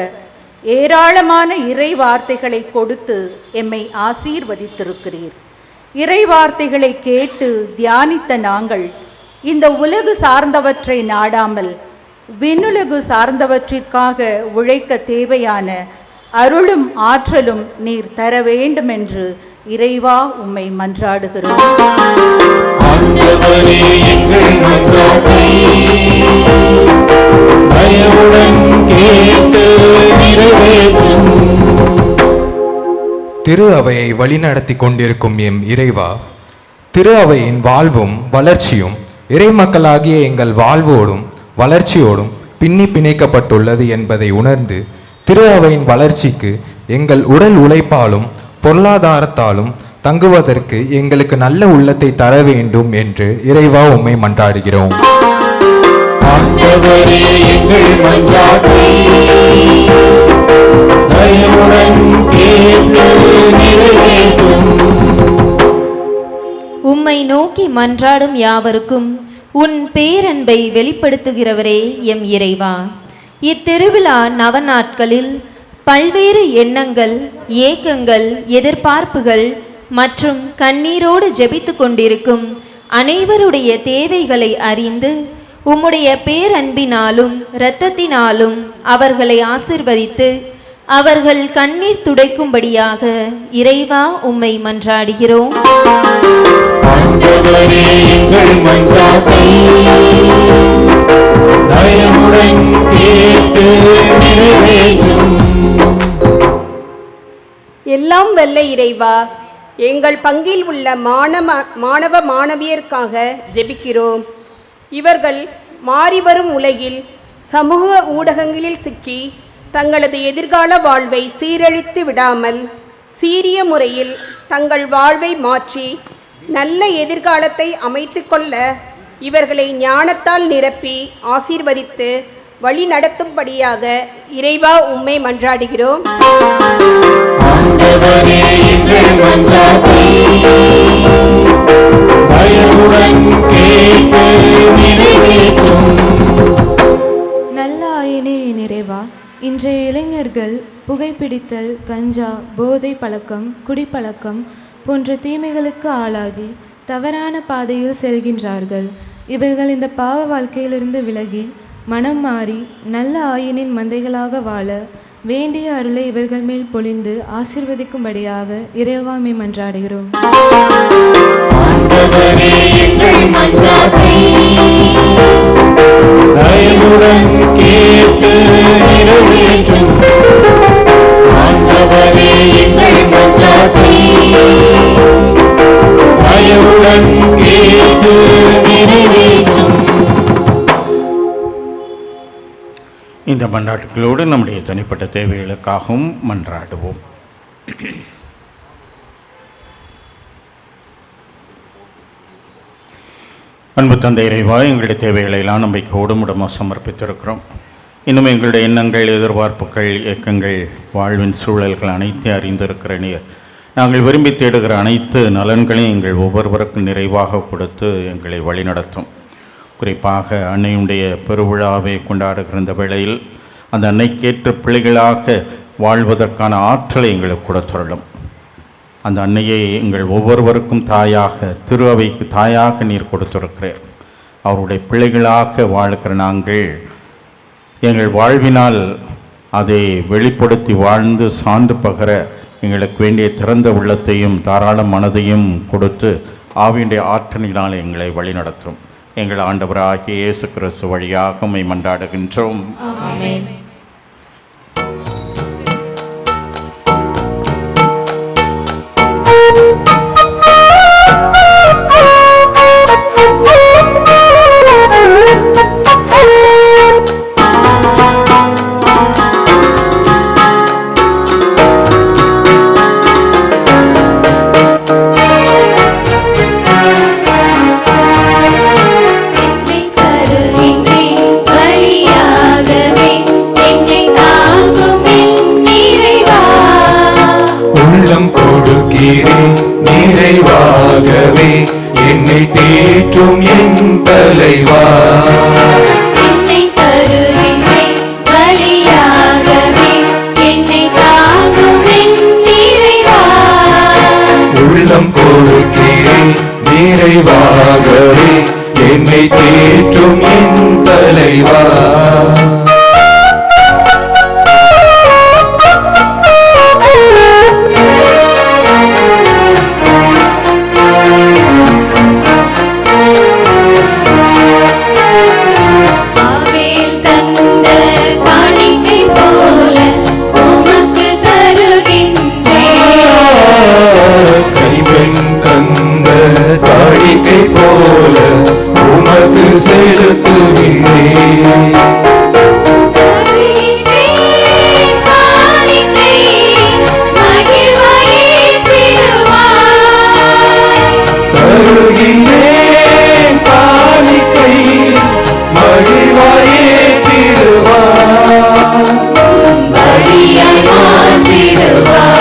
ஏராளமான இறை வார்த்தைகளை கொடுத்து எம்மை ஆசீர்வதித்திருக்கிறீர். இறை வார்த்தைகளை கேட்டு தியானித்த நாங்கள் இந்த உலகு சார்ந்தவற்றை நாடாமல் விண்ணுலகு சார்ந்தவற்றிற்காக உழைக்க தேவையான அருளும் ஆற்றலும் நீர் தர வேண்டும் என்று இறைவா உம்மை மன்றாடுகிறோம். திரு அவையை வழிநடத்தி கொண்டிருக்கும் எம் இறைவா, திரு அவையின் வாழ்வும் வளர்ச்சியும் இறை மக்களாகிய எங்கள் வாழ்வோடும் வளர்ச்சியோடும் பின்னி பிணைக்கப்பட்டுள்ளது என்பதை உணர்ந்து திரு அவையின் வளர்ச்சிக்கு எங்கள் உடல் உழைப்பாலும் பொருளாதாரத்தாலும் தங்குவதற்கு எங்களுக்கு நல்ல உள்ளத்தை தர வேண்டும் என்று இறைவா உம்மை மன்றாடுகிறோம். உம்மை நோக்கி மன்றாடும் யாவருக்கும் உன் பேரன்பை வெளிப்படுத்துகிறவரே எம் இறைவா, இத்திருவிழா நவநாட்களில் பல்வேறு எண்ணங்கள், ஏக்கங்கள், எதிர்பார்ப்புகள் மற்றும் கண்ணீரோடு ஜெபித்து கொண்டிருக்கும் அனைவருடைய தேவைகளை அறிந்து உம்முடைய பேரன்பினாலும் இரத்தத்தினாலும் அவர்களை ஆசிர்வதித்து அவர்கள் கண்ணீர் துடைக்கும்படியாக இறைவா உம்மை மன்றாடுகிறோம். எல்லாம் வல்ல இறைவா, எங்கள் பங்கில் உள்ள மாணவ மாணவியருக்காக ஜெபிக்கிறோம். இவர்கள் மாறிவரும் உலகில் சமூக ஊடகங்களில் சிக்கி தங்களது எதிர்கால வாழ்வை சீரழித்து விடாமல் சீரிய முறையில் தங்கள் வாழ்வை மாற்றி நல்ல எதிர்காலத்தை அமைத்து கொள்ள இவர்களை ஞானத்தால் நிரப்பி ஆசீர்வதித்து வழி நடத்தும்படியாக இறைவா உம்மை மன்றாடுகிறோம். நல்ல ஆயனே நிறைவா, இன்றைய இளைஞர்கள் புகைப்பிடித்தல், கஞ்சா, போதை பழக்கம், குடிப்பழக்கம் போன்ற தீமைகளுக்கு ஆளாகி தவறான பாதையில் செல்கின்றார்கள். இவர்கள் இந்த பாவ வாழ்க்கையிலிருந்து விலகி மனம் மாறி நல்ல ஆயனின் மந்தைகளாக வாழ வேண்டிய அருளை இவர்கள் மேல் பொழிந்து ஆசீர்வதிக்கும்படியாக இறைவாமை மன்றாடுகிறோம். ஆண்டவரே, எங்கள் மன்றாட்டை தயவுடன் கேட்டு நிறைவேற்றும். ஆண்டவரே, எங்கள் மன்றாட்டை தயவுடன் கேட்டு நிறைவேற்றும். இந்த மன்றாட்டுகளோடு நம்முடைய தனிப்பட்ட தேவைகளுக்காகவும் மன்றாடுவோம். அன்பு தந்தை இறைவா, எங்களுடைய தேவைகளை எல்லாம் நம்பிக்கையோடு உடமாக சமர்ப்பித்திருக்கிறோம். இன்னும் எங்களுடைய எண்ணங்கள், எதிர்பார்ப்புகள், இயக்கங்கள், வாழ்வின் சூழல்கள் அனைத்தையும் அறிந்திருக்கிற நீர் நாங்கள் விரும்பி தேடுகிற அனைத்து நலன்களையும் எங்கள் ஒவ்வொருவருக்கும் நிறைவாக கொடுத்து எங்களை வழிநடத்தும். குறிப்பாக அன்னையுடைய பெருவிழாவை கொண்டாடுகிற இந்த வேளையில் அந்த அன்னைக்கேற்ற பிள்ளைகளாக வாழ்வதற்கான ஆற்றலை எங்களுக்கு கொடுத்துள்ளோம். அந்த அன்னையை எங்கள் ஒவ்வொருவருக்கும் தாயாக, திரு அவைக்கு தாயாக நீர் கொடுத்திருக்கிறீர். அவருடைய பிள்ளைகளாக வாழ்கிற நாங்கள் எங்கள் வாழ்வினால் அதை வெளிப்படுத்தி வாழ்ந்து சான்று பகர எங்களுக்கு வேண்டிய திறந்த உள்ளத்தையும் தாராள மனதையும் கொடுத்து ஆவியுடைய ஆற்றலினால் எங்களை வழிநடத்தும். எங்கள் ஆண்டவராகிய இயேசு கிறிஸ்து வழியாக உம்மை மன்றாடுகின்றோம். ஆமென். நிறைவாகவே என்னை தேற்றும் என் தலைவா. என்னை தருகின்றேன் பலியாகவே, என்னை தாங்கும் என் நிறைவா. உள்ளம் கொடுக்கிறேன் நிறைவாகவே என்னை தேற்றும் என் தலைவா. காணிக்கை போல உமக்கு செலுத்துகின்றேன். தருகின்றேன் காணிக்கை மகிழ்வாயேற்றிடுவார். பலியாய் மாற்றிடுவார்.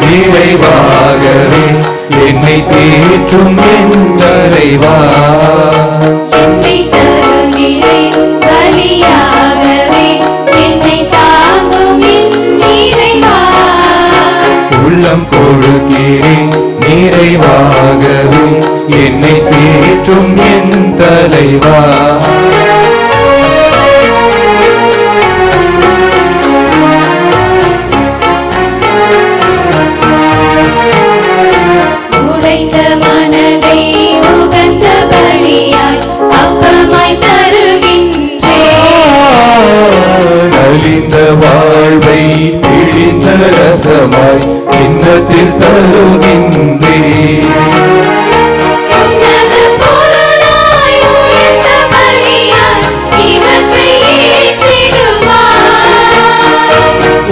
நிறைவாகவே என்னை தேற்றும் என் தலைவா. என்னை தருகிறேன் பலியாகவே, என்னை தாங்கும் என் நிறைவா. உள்ளம் கொடுக்கிறேன் நிறைவாகவே என்னை தேற்றும் என் தலைவா. மனதை உகந்த பலியாய் அப்பமாய் தருகின்றேன். நலிந்த வாழ்வை பிழிந்த ரசமாய் கிண்ணத்தில் தருகின்றேன். உன்னத பொருளாய் உயர்ந்த பலியாய் இவற்றை ஏற்றிடுவார்.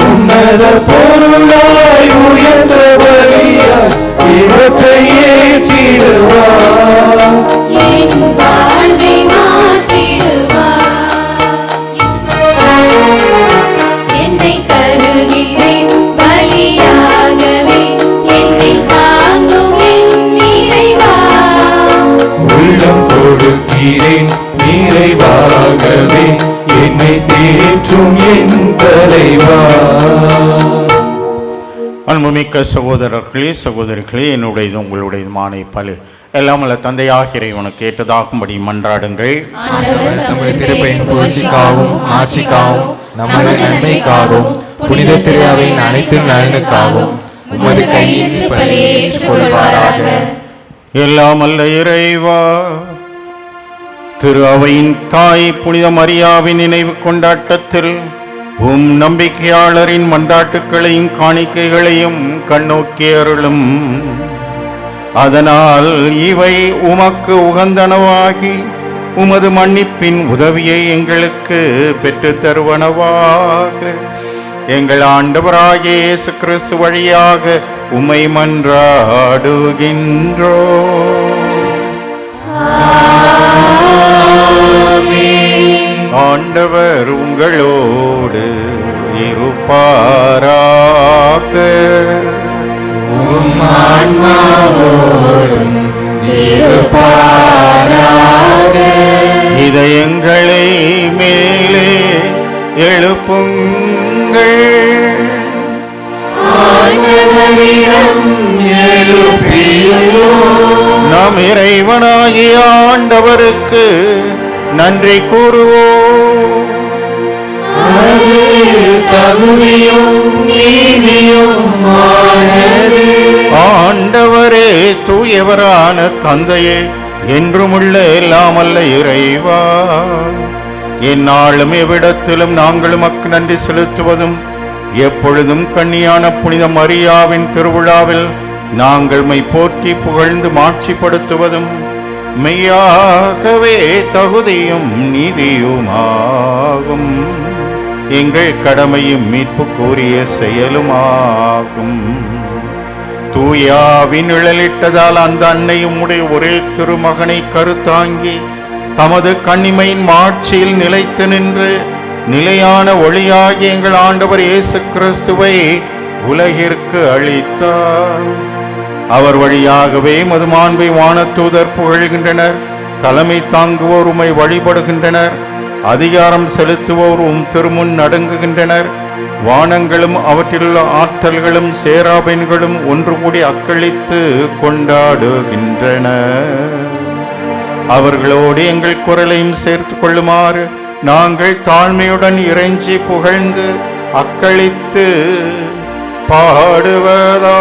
உன்னத பொருளாய் உயர்ந்த பலியாய் இவற்றை ஏற்றிடுவார். என் வாழ்வை மாற்றிடுவார். என்னை தருகிறேன் பலியாகவே, என்னை தாங்கும் என் நிறைவா. உள்ளம் கொடுக்கிறேன் நிறைவாக ஏற்றும் என் தலைவா. அன்புமிக்க சகோதரர்களே சகோதரிகளே, என்னுடையது உங்களுடையதுமான பலு எல்லாம் உள்ள தந்தையாகிற இவனுக்கு ஏற்றதாகும்படி மன்றாடுங்கள். நமது திருப்பையின் புகழ்ச்சிக்காகவும் ஆட்சிக்காகவும் நமது நன்மைக்காகவும் புனித திரு அவையின் அனைத்து நலனுக்காகவும் உமது கையில் பலியை ஏற்றுக்கொள்வாராக. எல்லாம் அல்ல இறைவா, திரு அவையின் தாய் புனித மரியாவின் நினைவு கொண்டாட்டத்தில் நம்பிக்கையாளரின் மன்றாட்டுக்களையும் காணிக்கைகளையும் கண்ணோக்கி அருளும். அதனால் இவை உமக்கு உகந்தனவாகி உமது மன்னிப்பின் உதவியை எங்களுக்கு பெற்றுத் தருவனவாக. எங்கள் ஆண்டவராகிய இயேசு கிறிஸ்து வழியாக உம்மை மன்றாடுகின்றோ. ஆண்டவர் உங்களோடு இருப்பாராக. இதயங்களை மேலே எழுப்புங்கள். நம் இறைவனாகிய ஆண்டவருக்கு நன்றி கூறுவோம். ஆண்டவரே, தூயவரான தந்தையே, என்றுமுள்ள எல்லாமல்ல இறைவா, எந்நாளும் எவ்விடத்திலும் நாங்கள் உமக்கு நன்றி செலுத்துவதும் எப்பொழுதும் கன்னியான புனித மரியாவின் திருவிழாவில் நாங்கள் மை போற்றி புகழ்ந்து மாட்சிப்படுத்துவதும் மெய்யாகவே தகுதியும் நீதியுமாகும். எங்கள் கடமையும் மீட்புக்குரிய செயலுமாகும். தூயாவின் நிழலிட்டதால் அந்த அன்னையும் உடைய ஒரே திருமகனை கருத்தாங்கி தமது கன்னிமையின் மாட்சியில் நிலைத்து நின்று நிலையான ஒளியாகி எங்கள் ஆண்டவர் இயேசு கிறிஸ்துவை உலகிற்கு அளித்தார். அவர் வழியாகவே மதுமாண்பை வானதூதர் புகழ்கின்றனர். தலைமை தாங்குவோர் உம்மை வழிபடுகின்றனர். அதிகாரம் செலுத்துவோர் உம் திருமுன் நடுங்குகின்றனர். வானங்களும் அவற்றிலுள்ள ஆற்றல்களும் சேராபீன்களும் ஒன்று கூடி அக்களித்து கொண்டாடுகின்றன. அவர்களோடு எங்கள் குரலையும் சேர்த்து கொள்ளுமாறு நாங்கள் தாழ்மையுடன் இறைஞ்சி புகழ்ந்து அக்களித்து பாடுவதாவது.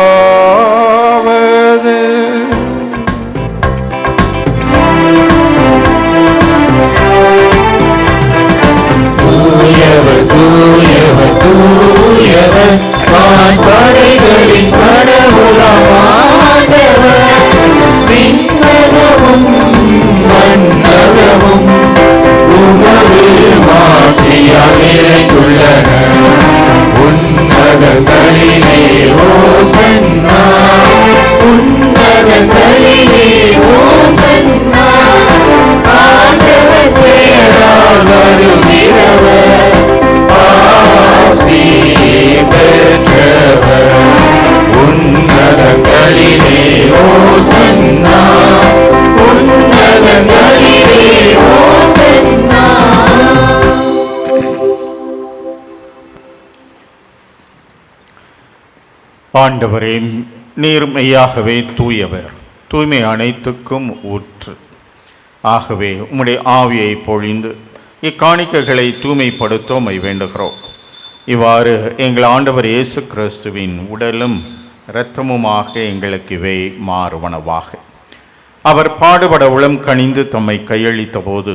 தூயவர் தூயவர் தூயவர் வான்படைகளின் கடவுளாம் ஆண்டவர். விண்ணகமும் மண்ணகமும் உமது மாட்சியால் நிறைந்துள்ளன. உன்னதங்களிலே ஓசன்னா, உன்னதங்களிலே ஓசன்னா. ஆண்டவர் பெயரால் வருகிறவர் ஆசி பெற்றவர். உன்னதங்களிலே ஓசன்னா, உன்னதங்களிலே ஓசன்னா. ஆண்டவரே, நீர் மெய்யாகவே தூயவர், தூய்மை அனைத்துக்கும் ஊற்று. ஆகவே உம்முடைய ஆவியை பொழிந்து இக்காணிக்கைகளை தூய்மைப்படுத்த உம்மை வேண்டுகிறோம். இவ்வாறு எங்கள் ஆண்டவர் இயேசு கிறிஸ்துவின் உடலும் இரத்தமுமாக எங்களுக்கு இவை மாறுவனவாக. அவர் பாடுபட உளம் கனிந்து தம்மை கையளித்த போது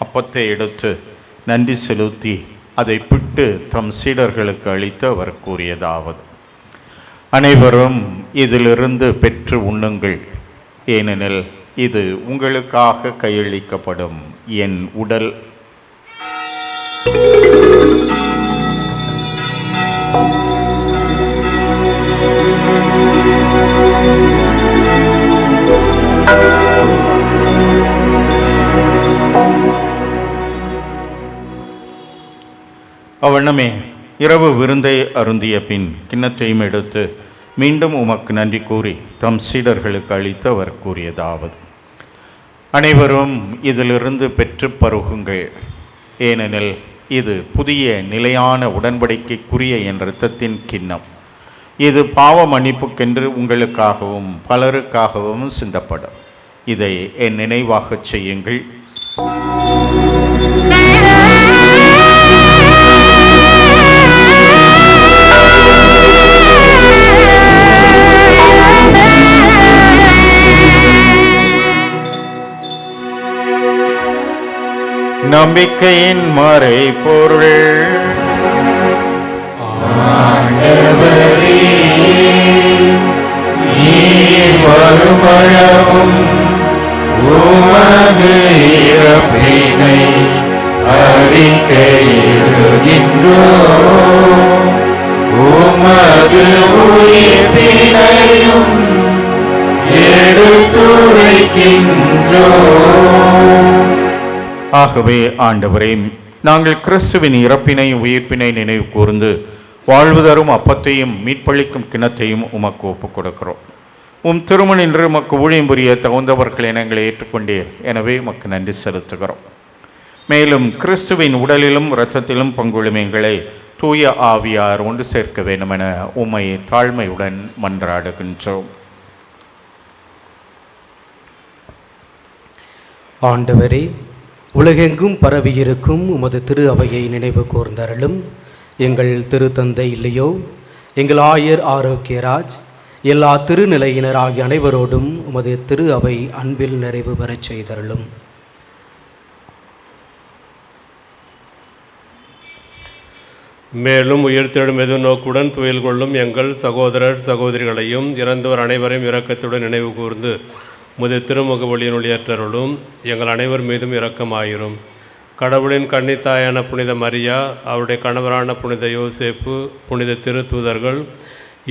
அப்பத்தை எடுத்து நன்றி செலுத்தி அதை பிட்டு தம் சீடர்களுக்கு அளித்து அவர் கூறியதாவது: அனைவரும் இதிலிருந்து பெற்று உண்ணுங்கள், ஏனெனில் இது உங்களுக்காக கையளிக்கப்படும் என் உடல். அவ்வண்ணமே இரவு விருந்தை அருந்திய பின் கிண்ணத்தையும் எடுத்து மீண்டும் உமக்கு நன்றி கூறி தம் சீடர்களுக்கு அளித்து அவர் கூறியதாவது: அனைவரும் இதிலிருந்து பெற்று பருகுங்கள், ஏனெனில் இது புதிய நிலையான உடன்படிக்கைக்குரிய என் இரத்தத்தின் கிண்ணம். இது பாவ மன்னிப்புக்கென்று உங்களுக்காகவும் பலருக்காகவும் சிந்தப்படும். இதை என் நினைவாகச் செய்யுங்கள். நம்பிக்கையின் மறைபொருள். ஆண்டவரே, நீர் வருமளவும் உமது இறப்பினை அறிக்கையிடுகின்றோம், உமது உயிர்ப்பினையும் எடுத்துரைக்கின்றோம். ஆகவே ஆண்டவரே, நாங்கள் கிறிஸ்துவின் இறப்பினை உயிர்ப்பினை நினைவு கூர்ந்து வாழ்வு தரும் அப்பத்தையும் மீட்பளிக்கும் கிணத்தையும் உமக்கு ஒப்புக் கொடுக்கிறோம். திருமணம் என்று உமக்கு ஊழியம் புரிய தகுந்தவர்கள் எங்களை ஏற்றுக்கொண்டீர். எனவே உமக்கு நன்றி செலுத்துகிறோம். மேலும் கிறிஸ்துவின் உடலிலும் இரத்தத்திலும் பங்குள்ளும் எங்களை தூய ஆவியார் ஒன்று சேர்க்க வேண்டும் என உம்மை தாழ்மையுடன் மன்றாடுகின்றோம். ஆண்டவரே, உலகெங்கும் பரவியிருக்கும் உமது திரு அவையை நினைவு கூர்ந்தருளும். எங்கள் திருத்தந்தை இல்லையோ, எங்கள் ஆயர் ஆரோக்கியராஜ், எல்லா திருநிலையினர் ஆகிய அனைவரோடும் உமது திரு அவை அன்பில் நிறைவு பெறச் செய்தருளும். மேலும் உயிர்த்தெழும் எதிர்நோக்குடன் துயில் கொள்ளும் எங்கள் சகோதரர் சகோதரிகளையும் இறந்தவர் அனைவரையும் இரக்கத்துடன் நினைவு கூர்ந்து முது திருமுக ஒளியின் ஒளியற்றருளும். எங்கள் அனைவர் மீதும் இரக்கமாயிரும். கடவுளின் கன்னித்தாயான புனித மரியா, அவருடைய கணவரான புனித யோசேப்பு, புனித திருத்தூதர்கள்,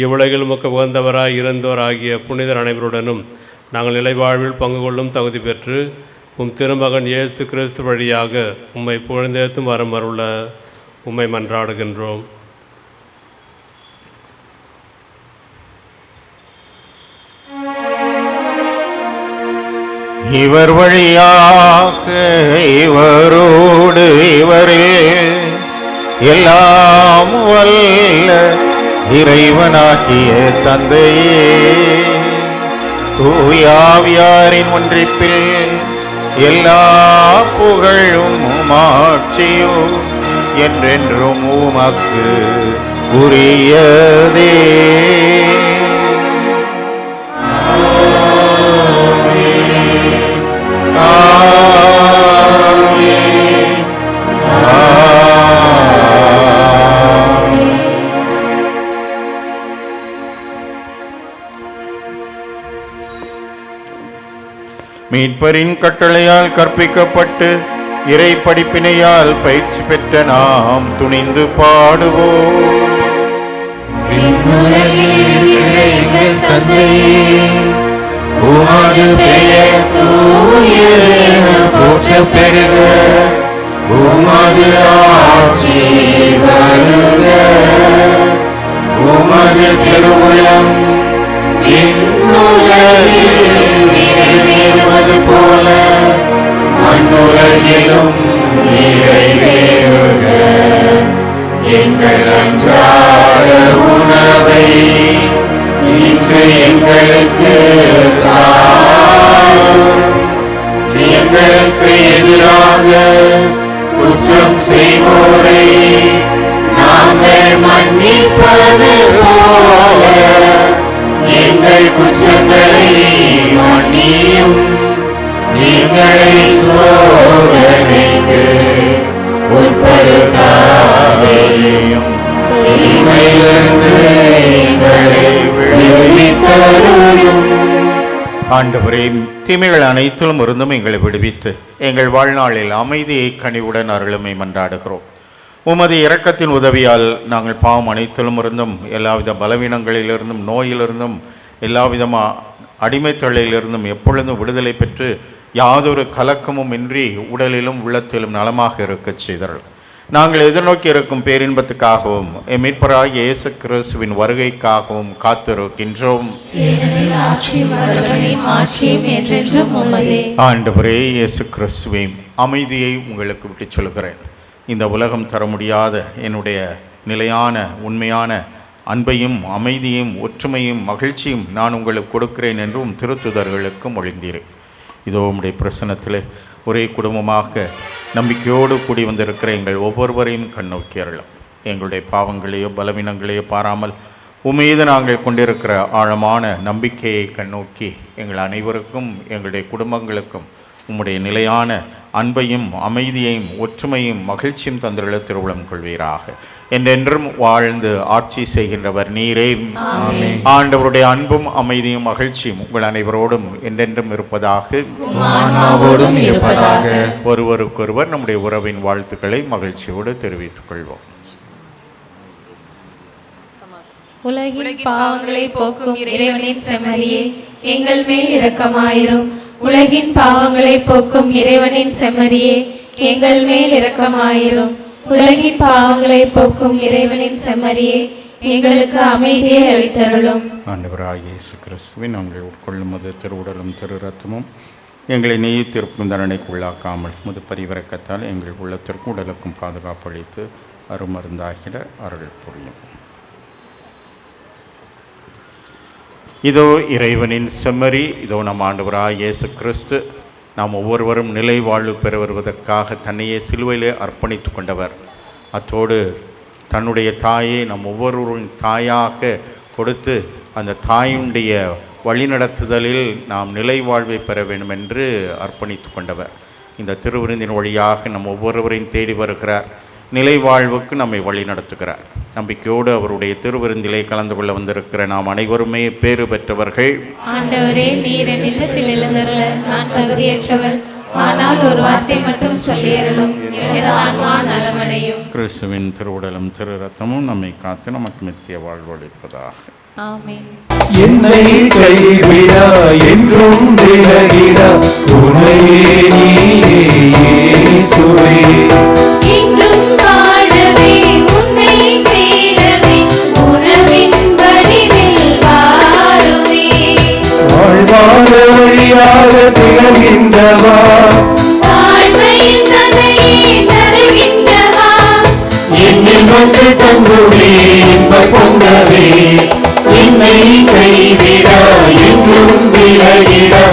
இவ்வுலகில் உமக்கு உகந்தவராய் இறந்தோர் ஆகிய புனிதர் அனைவருடனும் நாங்கள் நிலைவாழ்வில் பங்கு கொள்ளும் தகுதி பெற்று திருமகன் இயேசு கிறிஸ்து வழியாக உம்மை புகழ்ந்தேத்தும் வரம் அருள உம்மை மன்றாடுகின்றோம். இவர் வழியாக இவரோடு இவரில் எல்லாம் வல்ல இறைவனாகிய தந்தையே, தூயாவியாரின் ஒன்றிப்பில் எல்லா புகழும் மாட்சியும் என்றென்றும் உமக்கு உரியதே. மீட்பரின் கட்டளையால் கற்பிக்கப்பட்டு இறை படிப்பினையால் பயிற்சி பெற்ற நாம் துணிந்து பாடுவோம். உமது பெயர் தூயதென போற்றப் பெறுக, உமது ஆட்சி வருக, உமது திருவுளம் விண்ணுலகில் நிறைவேறுவது போல மண்ணுலகிலும் நிறைவேறுக. எங்கள் அன்றாட உணவை இன்று எங்களுக்கு தாரும். எங்களுக்கு எதிராக குற்றம் செய்வோரை நாங்கள் மன்னிப்பது போல எங்கள் குற்றங்களை மன்னியும். எங்களை சோதனைக்கு உட்படுத்தாதேயும், தீமையிலிருந்து எங்களை விடுவித்தருளும். ஆண்டவரே, தீமைகள் அனைத்திலும் இருந்தும் எங்களை விடுவித்து எங்கள் வாழ்நாளில் அமைதியை கனிவுடன் அருளுமை மன்றாடுகிறோம். உமது இரக்கத்தின் உதவியால் நாங்கள் பாவம் அனைத்திலும் இருந்தும் எல்லாவித பலவீனங்களிலிருந்தும் நோயிலிருந்தும் எல்லாவிதமாக அடிமைத்தொழிலிருந்தும் எப்பொழுதும் விடுதலை பெற்று யாதொரு கலக்கமும் இன்றி உடலிலும் உள்ளத்திலும் நலமாக இருக்கச் செய்தார்கள். நாங்கள் எதிர்நோக்கி இருக்கும் பேரின்பத்துக்காகவும் மீட்பராகிய இயேசு கிறிஸ்துவின் வருகைக்காகவும் காத்திருக்கின்றோம். ஆண்டவரே இயேசு கிறிஸ்துவே, அமைதியை உங்களுக்கு விட்டுச் சொல்கிறேன், இந்த உலகம் தர முடியாத என்னுடைய நிலையான உண்மையான அன்பையும் அமைதியும் ஒற்றுமையும் மகிழ்ச்சியும் நான் உங்களுக்கு கொடுக்கிறேன் என்றும் திருத்துதர்களுக்கு மொழிந்தீர். இதோ உம்முடைய பிரசன்னத்தில் ஒரே குடும்பமாக நம்பிக்கையோடு கூடி வந்திருக்கிற எங்கள் ஒவ்வொருவரையும் கண்ணோக்கி அருளும். எங்களுடைய பாவங்களையோ பலவீனங்களையோ பாராமல் உம்மீது நாங்கள் கொண்டிருக்கிற ஆழமான நம்பிக்கையை கண்ணோக்கி எங்கள் அனைவருக்கும் எங்களுடைய குடும்பங்களுக்கும் உம்முடைய நிலையான அன்பையும் அமைதியையும் ஒற்றுமையும் மகிழ்ச்சியும் தந்துள்ள திருவுளம் கொள்வீராக. என்றென்றும் வாழ்ந்து ஆட்சி செய்கின்றவர் நீரே. ஆண்டவருடைய அன்பும் அமைதியும் மகிழ்ச்சியும் உங்கள் அனைவரோடும் என்றென்றும் இருப்பதாக. ஒருவருக்கொருவர் நம்முடைய உறவின் வாழ்த்துக்களை மகிழ்ச்சியோடு தெரிவித்துக் கொள்வோம். உலகின் பாவங்களை போக்கும் இறைவனின் செம்மறியே, எங்கள் மேல் இரக்கமாயிரும். உலகின் பாவங்களை போக்கும் இறைவனின் செம்மறியே, எங்கள் மேல் இரக்கமாயிரும். உலகின் பாவங்களை போக்கும் இறைவனின் செம்மறியே, எங்களுக்கு அமைதியை அளித்தருளும். ஆண்டவராகிய இயேசு கிறிஸ்துவின் நாங்கள் உட்கொள்ளும் மது திருவுடலும் திரு ரத்தமும் எங்களை நீதித்திருப்பும் தண்டனைக்குள்ளாக்காமல் முது பரிவிறக்கத்தால் எங்கள் உள்ளத்திற்கும் உடலுக்கும் பாதுகாப்பு அளித்து அருமருந்தாகிட அருள் புரியும். இதோ இறைவனின் செம்மறி, இதோ நம் ஆண்டவராகிய இயேசு கிறிஸ்து நாம் ஒவ்வொருவரும் நிலை வாழ்வு பெற வருவதற்காக தன்னையே சிலுவையிலே அர்ப்பணித்து கொண்டவர். அத்தோடு தன்னுடைய தாயை நம் ஒவ்வொருவரின் தாயாக கொடுத்து அந்த தாயுடைய வழிநடத்துதலில் நாம் நிலை வாழ்வை பெற வேண்டும் என்று அர்ப்பணித்து கொண்டவர். இந்த திருவிருந்தின் வழியாக நம் ஒவ்வொருவரையும் தேடி வருகிறார். நிலை வாழ்வுக்கு நம்மை வழி நடத்துகிறார். நம்பிக்கையோடு அவருடைய திருவிருந்திலே கலந்து கொள்ள வந்திருக்கிற நாம் அனைவருமே பேறு பெற்றவர்கள். ஆண்டவரே, நீர் என் இல்லத்தில் எழுந்தருள நான் தகுதியற்றவள். ஆனால் ஒரு வார்த்தை மட்டும் சொல்லியருளும், எனது ஆன்மா நலமடையும். கிறிஸ்துவின் திருவுடலும் திரு ரத்தமும் நம்மை காத்து நமக்கு நித்திய வாழ்வளிப்பதாக. ஆமென். என்னை கைவிடா என்றும் விலகிடா உன்னையே நீயே இயேசுவே. இன்றும் வாழவே உன்னை சேரவே உணவின் வடிவில் வாருமே. வாழ்வான வழியாக திகழ்கின்றவா, தாழ்மையில் தன்னையே தருகின்றவா, என்னில் வந்து தங்குவே இன்பம் பொங்கவே. என்னை கைவிடா என்றும் விலகிடா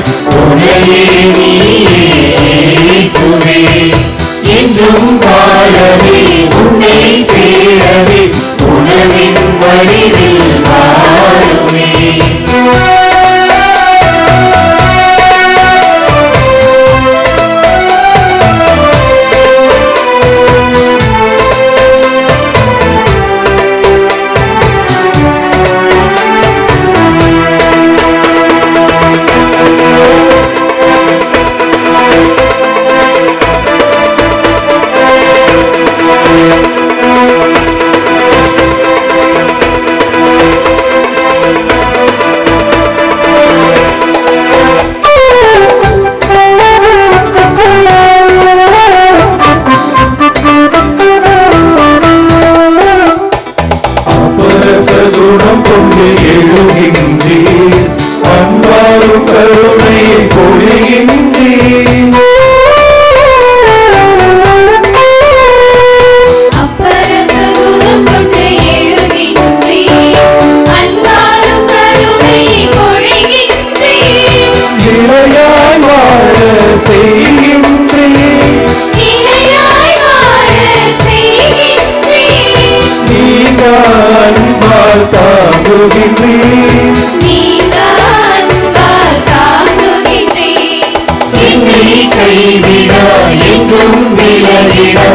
உன்னையே நீயே இயேசுவே. என்றும் வாழவே உன்னை சேரவே உணவின் வடிவில் வாருமே. அப்பரசகுணம் கொண்டு எழுகின்றீர், அன்பாரும் கருணையை பொழிகின்றீர். அப்பரசகுணம் கொண்டு எழுகின்றீர், அன்பாரும் கருணையை பொழிகின்றீர். இளையாய் வாழ செய்கின்றீர், இளையாய் வாழ செய்கின்றீர். நீங்க அன்பால் தாங்குகின்றீர், நீங்க அன்பால் தாங்குகின்றீர். என்னை கைவிடா என்றும் விலகிடா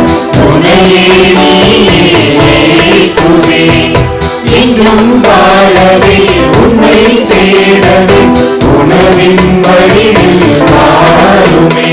உன்னையே நீயே இயேசுவே. என்றும் வாழவே உன்னை சேரவே உணவின் வழியில் வாருமே.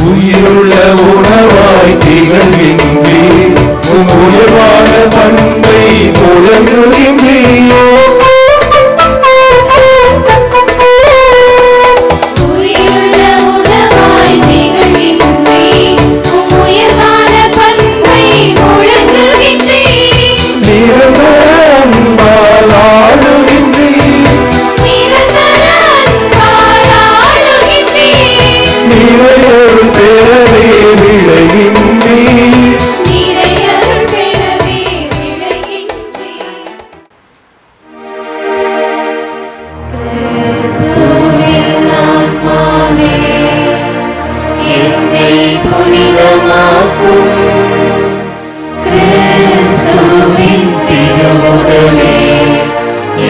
உயிருள்ள உணவாய் திகழ்கின்றீர் உயர்வான பண்பை முழங்குகின்றீர் உயிருள்ள உணவாய் திகழ்கின்றீர் உயர்வான பண்பை முழங்குகின்றீர் நிரந்தர அன்பால் ஆளுகின்றீர் நிரந்தர அன்பால் ஆளுகின்றீர் நிறையொரு பெறவே விளைகின்றீர் நிறையருள் பெறவே விளைகின்றீர் கிறிஸ்துவின் ஆன்மாவே என்னை புனிதமாக்கும் கிறிஸ்துவின் திருவுடலே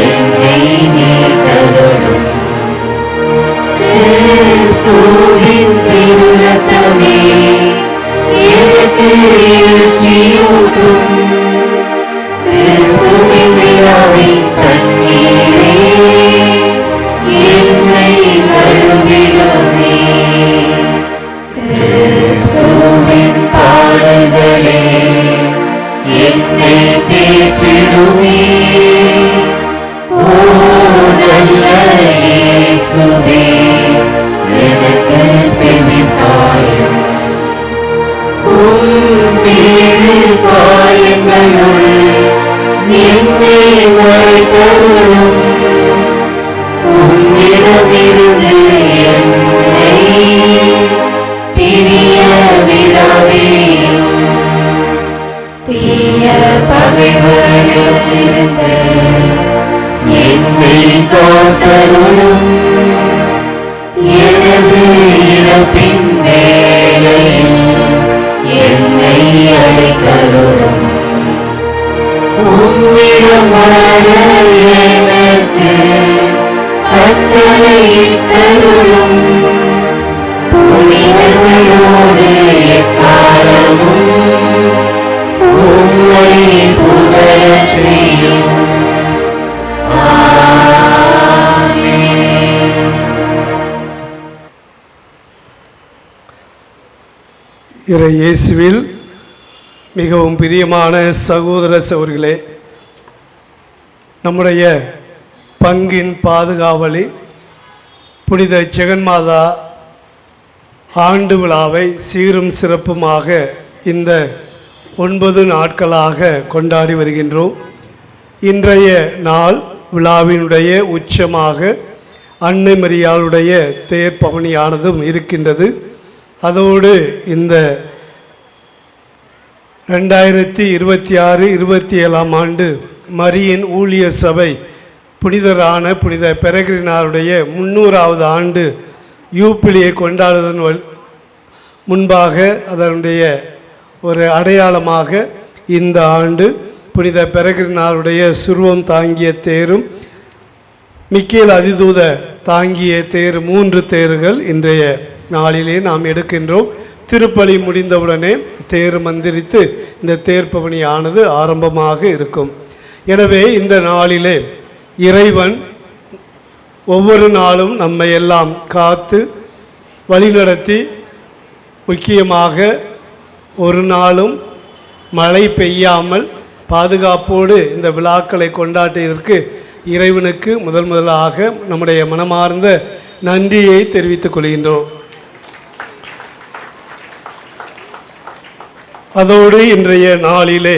என்னை மீட்டருளும் கிறிஸ்துவின் திருரத்தமே எனக்கு எழுச்சியூட்டும் கிறிஸ்துவின் விழாவின் தண்ணீரே என்னை கழுவிடுமே கிறிஸ்துவின் பாடுகளே என்னை தேற்றிடுமே ஓ நல்ல இயேசுவே எனக்கு செவிசாயும் திரு காயங்களுள் என்னை மறைத்தருளும் உன்னிடமிருந்து என்னை பிரிய விடாதேயும் தீய பகைவரிடமிருந்து என்னை காத்தருளும் எனது இறப்பின் வேளையில் என்னை அழைத்தருளும் உம்மிடம் வர எனக்கு கட்டளையிட்டருளும் புனிதர்களோடு எக்காலமும் உம்மை புகழச் செய்யும் இறை இயேசுவில் மிகவும் பிரியமான சகோதர சகோதரிகளே, நம்முடைய பங்கின் பாதுகாவலி புனித ஜெகன்மாதா ஆண்டு விழாவை சீரும் சிறப்புமாக இந்த 9 நாட்களாக கொண்டாடி வருகின்றோம். இன்றைய நாள் விழாவினுடைய உச்சமாக அன்னை மரியாளுடைய தேர் பவனியானதும் இருக்கின்றது. அதோடு இந்த 2026-27 ஆண்டு மரியின் ஊழியர் சபை புனிதரான புனித பெரகிரினாருடைய 300வது ஆண்டு யூப்பிலியை கொண்டாடுவதன் முன்பாக அதனுடைய ஒரு அடையாளமாக இந்த ஆண்டு புனித பெரகிரினாருடைய சுருவம் தாங்கிய தேரும் மிக்கேல் அதிதூத தாங்கிய தேர் 3 தேர்கள் இன்றைய நாளிலே நாம் எடுக்கின்றோம். திருப்பலி முடிந்தவுடனே தேர் மந்திரித்து இந்த தேர் பவனியானது ஆரம்பமாக இருக்கும். எனவே இந்த நாளிலே இறைவன் ஒவ்வொரு நாளும் நம்மை எல்லாம் காத்து வழிநடத்தி, முக்கியமாக ஒரு நாளும் மழை பெய்யாமல் பாதுகாப்போடு இந்த விழாக்களை கொண்டாடியதற்கு இறைவனுக்கு முதலாக நம்முடைய மனமார்ந்த நன்றியை தெரிவித்துக் கொள்கின்றோம். அதோடு இன்றைய நாளிலே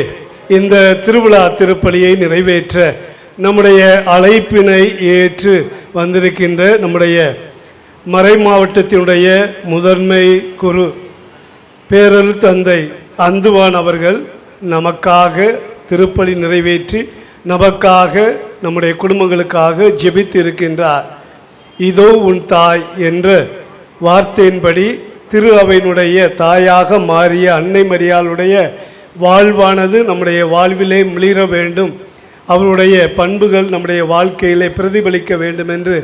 இந்த திருவிழா திருப்பலியை நிறைவேற்ற நம்முடைய அழைப்பினை ஏற்று வந்திருக்கின்ற நம்முடைய மறை மாவட்டத்தினுடைய முதன்மை குரு பேரருள் தந்தை அந்துவான் அவர்கள் நமக்காக திருப்பலி நிறைவேற்றி நமக்காக நம்முடைய குடும்பங்களுக்காக ஜெபித்து இருக்கின்றார். இதோ உன் தாய் என்ற வார்த்தையின்படி திரு அவையினுடைய தாயாக மாறிய அன்னை மரியாளுடைய வாழ்வானது நம்முடைய வாழ்விலே மிளிர வேண்டும், அவருடைய பண்புகள் நம்முடைய வாழ்க்கையிலே பிரதிபலிக்க வேண்டும் என்று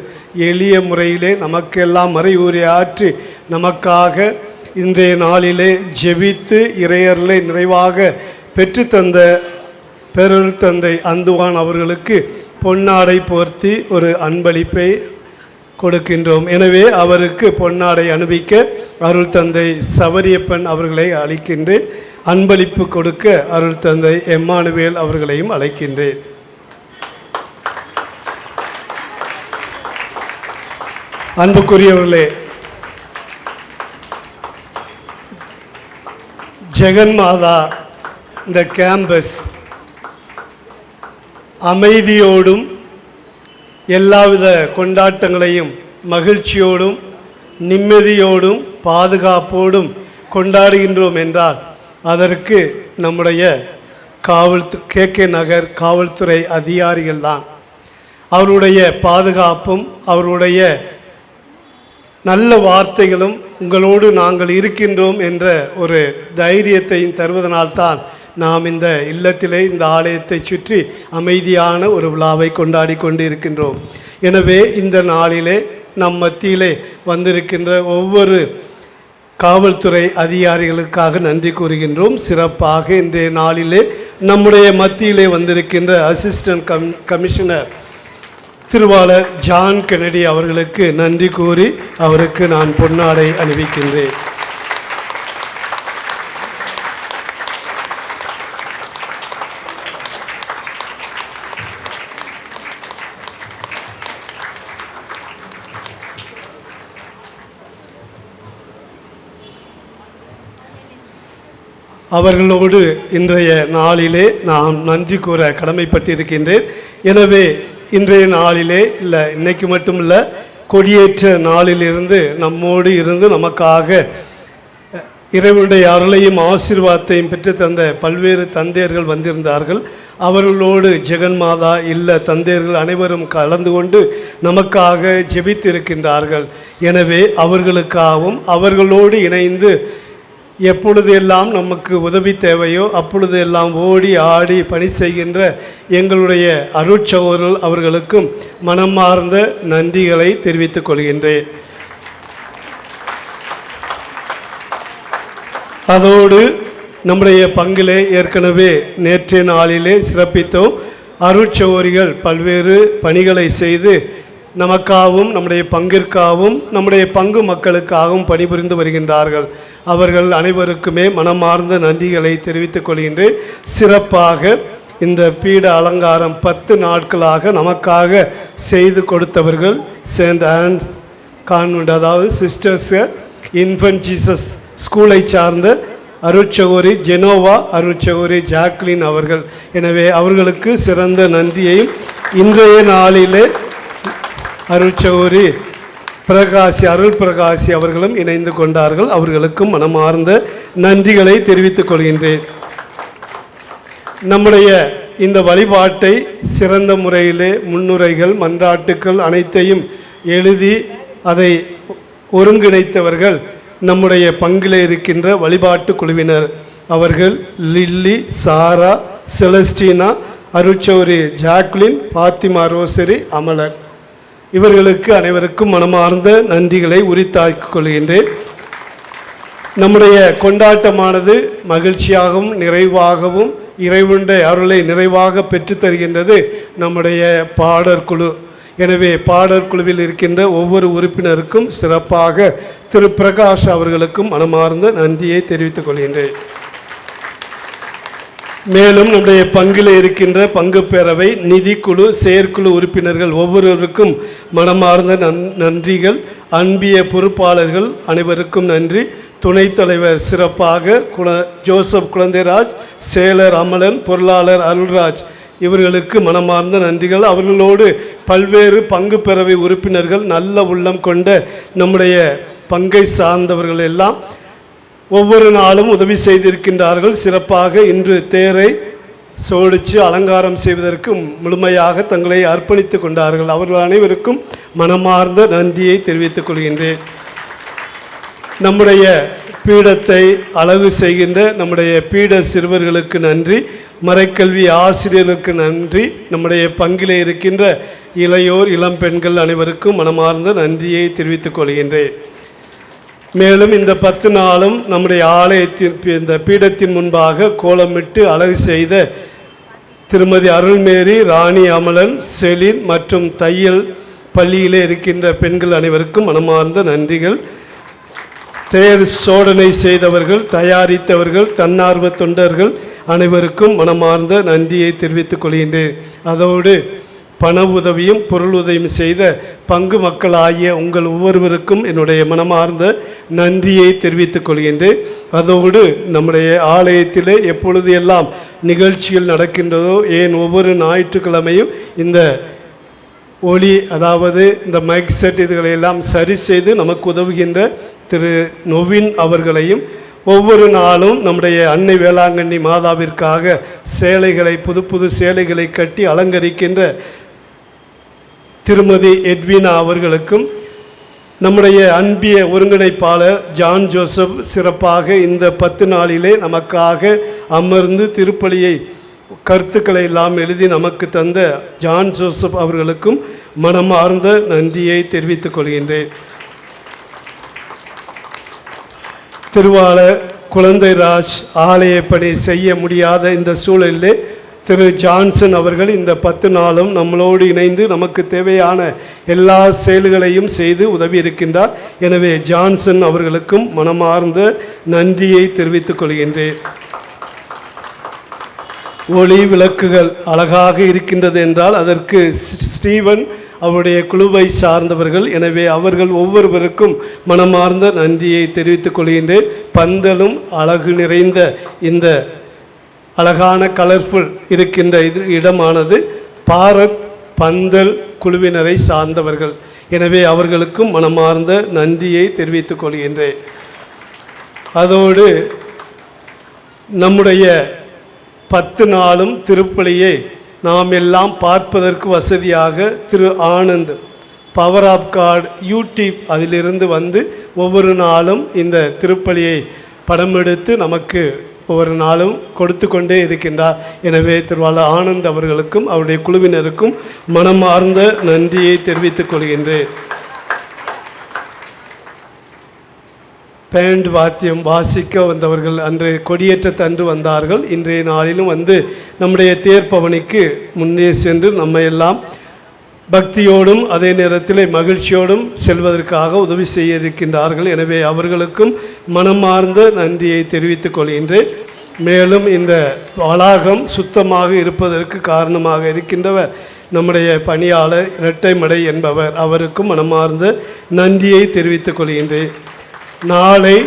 எளிய முறையிலே நமக்கெல்லாம் மறைவுரை ஆற்றி நமக்காக இன்றைய நாளிலே ஜெபித்து இறையர்களை நிறைவாக பெற்றுத்தந்த பேரருள் தந்தை அந்துவான் அவர்களுக்கு பொன்னாடை போர்த்தி ஒரு அன்பளிப்பை கொடுக்கின்றோம். எனவே அவருக்கு பொன்னாடை அணிவிக்க அருள் தந்தை சவரியப்பன் அவர்களை அழைக்கின்றேன். அன்பளிப்பு கொடுக்க அருள் தந்தை எம்மானுவேல் அவர்களையும் அழைக்கின்றேன். அன்புக்குரியவர்களே, ஜெகன்மாதா இந்த கேம்பஸ் அமைதியோடும் எல்லாவித கொண்டாட்டங்களையும் மகிழ்ச்சியோடும் நிம்மதியோடும் பாதுகாப்போடும் கொண்டாடுகின்றோம் என்றால் அதற்கு நம்முடைய KK நகர் காவல்துறை அதிகாரிகள் தான். அவருடைய பாதுகாப்பும் அவருடைய நல்ல வார்த்தைகளும் உங்களோடு நாங்கள் இருக்கின்றோம் என்ற ஒரு தைரியத்தையும் தருவதனால்தான் நாம் இந்த இல்லத்திலே இந்த ஆலயத்தை சுற்றி அமைதியான ஒரு விழாவை கொண்டாடி கொண்டு இருக்கின்றோம். எனவே இந்த நாளிலே நம் மத்தியிலே வந்திருக்கின்ற ஒவ்வொரு காவல்துறை அதிகாரிகளுக்காக நன்றி கூறுகின்றோம். சிறப்பாக இன்றைய நாளிலே நம்முடைய மத்தியிலே வந்திருக்கின்ற அசிஸ்டன்ட் கமிஷனர் திருவாளர் ஜான் கென்னடி அவர்களுக்கு நன்றி கூறி அவருக்கு நான் பொன்னாடை அணிவிக்கின்றேன். அவர்களோடு இன்றைய நாளிலே நான் நன்றி கூற கடமைப்பட்டிருக்கின்றேன். எனவே இன்றைய நாளிலே இல்லை, இன்னைக்கு மட்டும் இல்லை, கொடியேற்ற நாளிலிருந்து நம்மோடு இருந்து நமக்காக இறைவனுடைய அருளையும் ஆசீர்வாதத்தையும் பெற்று தந்த பல்வேறு தந்தையர்கள் வந்திருந்தார்கள். அவர்களோடு ஜெகன்மாதா இல்ல தந்தையர்கள் அனைவரும் கலந்து கொண்டு நமக்காக ஜெபித்திருக்கின்றார்கள். எனவே அவர்களுக்காகவும் அவர்களோடு இணைந்து எப்பொழுது எல்லாம் நமக்கு உதவி தேவையோ அப்பொழுது எல்லாம் ஓடி ஆடி பணி செய்கின்ற எங்களுடைய அருட்சகோதரர்கள் அவர்களுக்கும் மனமார்ந்த நன்றிகளை தெரிவித்துக் கொள்கின்றேன். அதோடு நம்முடைய பங்கிலே ஏற்கனவே நேற்றைய நாளிலே சிறப்பித்தோம். அருட்சகோதரிகள் பல்வேறு பணிகளை செய்து நமக்காகவும் நம்முடைய பங்கிற்காகவும் நம்முடைய பங்கு மக்களுக்காகவும் பணிபுரிந்து வருகின்றார்கள். அவர்கள் அனைவருக்குமே மனமார்ந்த நன்றிகளை தெரிவித்துக் கொள்கின்றேன். சிறப்பாக இந்த பீட அலங்காரம் 10 நாட்களாக நமக்காக செய்து கொடுத்தவர்கள் செயின்ட் ஆன்ஸ் கான்வென்ட், அதாவது சிஸ்டர்ஸ் இன்ஃபன்ட் ஜீசஸ் ஸ்கூலை சார்ந்த அருட்சகோரி ஜெனோவா, அருட்சகோரி ஜாக்லின் அவர்கள். எனவே அவர்களுக்கு சிறந்த நன்றியையும் இன்றைய நாளிலே அருட்சகோரி அருள் பிரகாசி அவர்களும் இணைந்து கொண்டார்கள். அவர்களுக்கும் மனமார்ந்த நன்றிகளை தெரிவித்துக் கொள்கின்றேன். நம்முடைய இந்த வழிபாட்டை சிறந்த முறையிலே முன்னுரைகள் மன்றாட்டுக்கள் அனைத்தையும் எழுதி அதை ஒருங்கிணைத்தவர்கள் நம்முடைய பங்கிலே இருக்கின்ற வழிபாட்டு குழுவினர். அவர்கள் லில்லி, சாரா, செலஸ்டீனா, அருட்சகோரி ஜாக்லின், பாத்திமா ரோசரி, அமலர். இவர்களுக்கு அனைவருக்கும் மனமார்ந்த நன்றிகளை உரித்தாக்கிக் கொள்கின்றேன். நம்முடைய கொண்டாட்டமானது மகிழ்ச்சியாகவும் நிறைவாகவும் இறைவனுடைய அருளை நிறைவாக பெற்று தருகின்றது நம்முடைய பாடற் குழு. எனவே பாடற் குழுவில் இருக்கின்ற ஒவ்வொரு உறுப்பினருக்கும் சிறப்பாக திரு பிரகாஷ் அவர்களுக்கும் மனமார்ந்த நன்றியை தெரிவித்துக் கொள்கின்றேன். மேலும் நம்முடைய பங்கில் இருக்கின்ற பங்கு பேரவை, நிதிக்குழு, செயற்குழு உறுப்பினர்கள் ஒவ்வொருவருக்கும் மனமார்ந்த நன்றிகள். அன்பிய பொறுப்பாளர்கள் அனைவருக்கும் நன்றி. துணைத் தலைவர் சிறப்பாக ஜோசப் குழந்தைராஜ், செயலர் அமலன், பொருளாளர் அருள்ராஜ், இவர்களுக்கு மனமார்ந்த நன்றிகள். அவர்களோடு பல்வேறு பங்கு பேரவை உறுப்பினர்கள் நல்ல உள்ளம் கொண்ட நம்முடைய பங்கை சார்ந்தவர்கள் எல்லாம் ஒவ்வொரு நாளும் உதவி செய்திருக்கின்றார்கள். சிறப்பாக இன்று தேரை சோடித்து அலங்காரம் செய்வதற்கு முழுமையாக தங்களை அர்ப்பணித்து கொண்டார்கள். அவர்கள் அனைவருக்கும் மனமார்ந்த நன்றியை தெரிவித்துக் கொள்கின்றேன். நம்முடைய பீடத்தை அழகு செய்கின்ற நம்முடைய பீட சிறுவர்களுக்கு நன்றி. மறைக்கல்வி ஆசிரியர்களுக்கு நன்றி. நம்முடைய பங்கிலே இருக்கின்ற இளையோர் இளம் பெண்கள் அனைவருக்கும் மனமார்ந்த நன்றியை தெரிவித்துக் கொள்கின்றேன். மேலும் இந்த 10 நாளும் நம்முடைய ஆலயத்தின் இந்த பீடத்தின் முன்பாக கோலமிட்டு அழகு செய்த திருமதி அருள்மேரி, ராணி அமலன், செலின் மற்றும் தையல் பள்ளியிலே இருக்கின்ற பெண்கள் அனைவருக்கும் மனமார்ந்த நன்றிகள். தேர் சோதனை செய்தவர்கள், தயாரித்தவர்கள், தன்னார்வ தொண்டர்கள் அனைவருக்கும் மனமார்ந்த நன்றியை தெரிவித்துக் கொள்கின்றேன். அதோடு பண உதவியும் பொருள் உதவியும் செய்த பங்கு மக்கள் ஆகிய உங்கள் ஒவ்வொருவருக்கும் என்னுடைய மனமார்ந்த நன்றியை தெரிவித்துக் கொள்கின்றேன். அதோடு நம்முடைய ஆலயத்திலே எப்பொழுது எல்லாம் நிகழ்ச்சிகள் நடக்கின்றதோ, ஏன் ஒவ்வொரு ஞாயிற்றுக்கிழமையும் இந்த ஒளி, அதாவது இந்த மைக் செட் இதுகளையெல்லாம் சரி செய்து நமக்கு உதவுகின்ற திரு நொவின் அவர்களையும், ஒவ்வொரு நாளும் நம்முடைய அன்னை வேளாங்கண்ணி மாதாவிற்காக சேலைகளை, புது புது சேலைகளை கட்டி அலங்கரிக்கின்ற திருமதி எட்வினா அவர்களுக்கும், நம்முடைய அன்பிய ஒருங்கிணைப்பாளர் ஜான் ஜோசப் சிறப்பாக இந்த 10 நாளிலே நமக்காக அமர்ந்து திருப்பலியை கருத்துக்களை எல்லாம் எழுதி நமக்கு தந்த ஜான் ஜோசப் அவர்களுக்கும் மனமார்ந்த நன்றியை தெரிவித்துக் கொள்கின்றேன். திருவாளர் குழந்தைராஜ் ஆலய பணி செய்ய முடியாத இந்த சூழலிலே திரு ஜான்சன் அவர்கள் இந்த 10 நாளும் நம்மளோடு இணைந்து நமக்கு தேவையான எல்லா செயல்களையும் செய்து உதவி இருக்கின்றார். எனவே ஜான்சன் அவர்களுக்கும் மனமார்ந்த நன்றியை தெரிவித்துக் கொள்கின்றேன். ஒளி விளக்குகள் அழகாக இருக்கின்றது என்றால் அதற்கு ஸ்டீவன் அவருடைய குழுவை சார்ந்தவர்கள். எனவே அவர்கள் ஒவ்வொருவருக்கும் மனமார்ந்த நன்றியை தெரிவித்துக் கொள்கின்றேன். பந்தலும் அழகு நிறைந்த இந்த அழகான கலர்ஃபுல் இருக்கின்ற இடமானது பாரத் பந்தல் குழுவினரை சார்ந்தவர்கள். எனவே அவர்களுக்கும் மனமார்ந்த நன்றியை தெரிவித்துக் கொள்கின்றேன். அதோடு நம்முடைய 10 நாளும் திருப்பலியை நாம் எல்லாம் பார்ப்பதற்கு வசதியாக Thiru Anand power of God YouTube அதிலிருந்து வந்து ஒவ்வொரு நாளும் இந்த திருப்பலியை படம் எடுத்து நமக்கு ஒவ்வொரு நாளும் கொடுத்து கொண்டே இருக்கின்றார். எனவே திருவாளர் ஆனந்த் அவர்களுக்கும் அவருடைய குழுவினருக்கும் மனமார்ந்த நன்றியை தெரிவித்துக் கொள்கின்றேன். பேண்ட் வாத்தியம் வாசிக்க வந்தவர்கள் அன்று கொடியேற்றத்தன்று வந்தார்கள். இன்றைய நாளிலும் வந்து நம்முடைய தேர்ப்பவனிக்கு முன்னே சென்று நம்ம எல்லாம் பக்தியோடும் அதே நேரத்தில் மகிழ்ச்சியோடும் செல்வதற்காக உதவி செய்ய இருக்கின்றார்கள். எனவே அவர்களுக்கும் மனமார்ந்த நன்றியை தெரிவித்துக் கொள்கின்றேன். மேலும் இந்த வளாகம் சுத்தமாக இருப்பதற்கு காரணமாக இருக்கின்றவர் நம்முடைய பணியாளர் இரட்டைமடை என்பவர். அவருக்கும் மனமார்ந்த நன்றியை தெரிவித்துக் கொள்கின்றேன். நாளை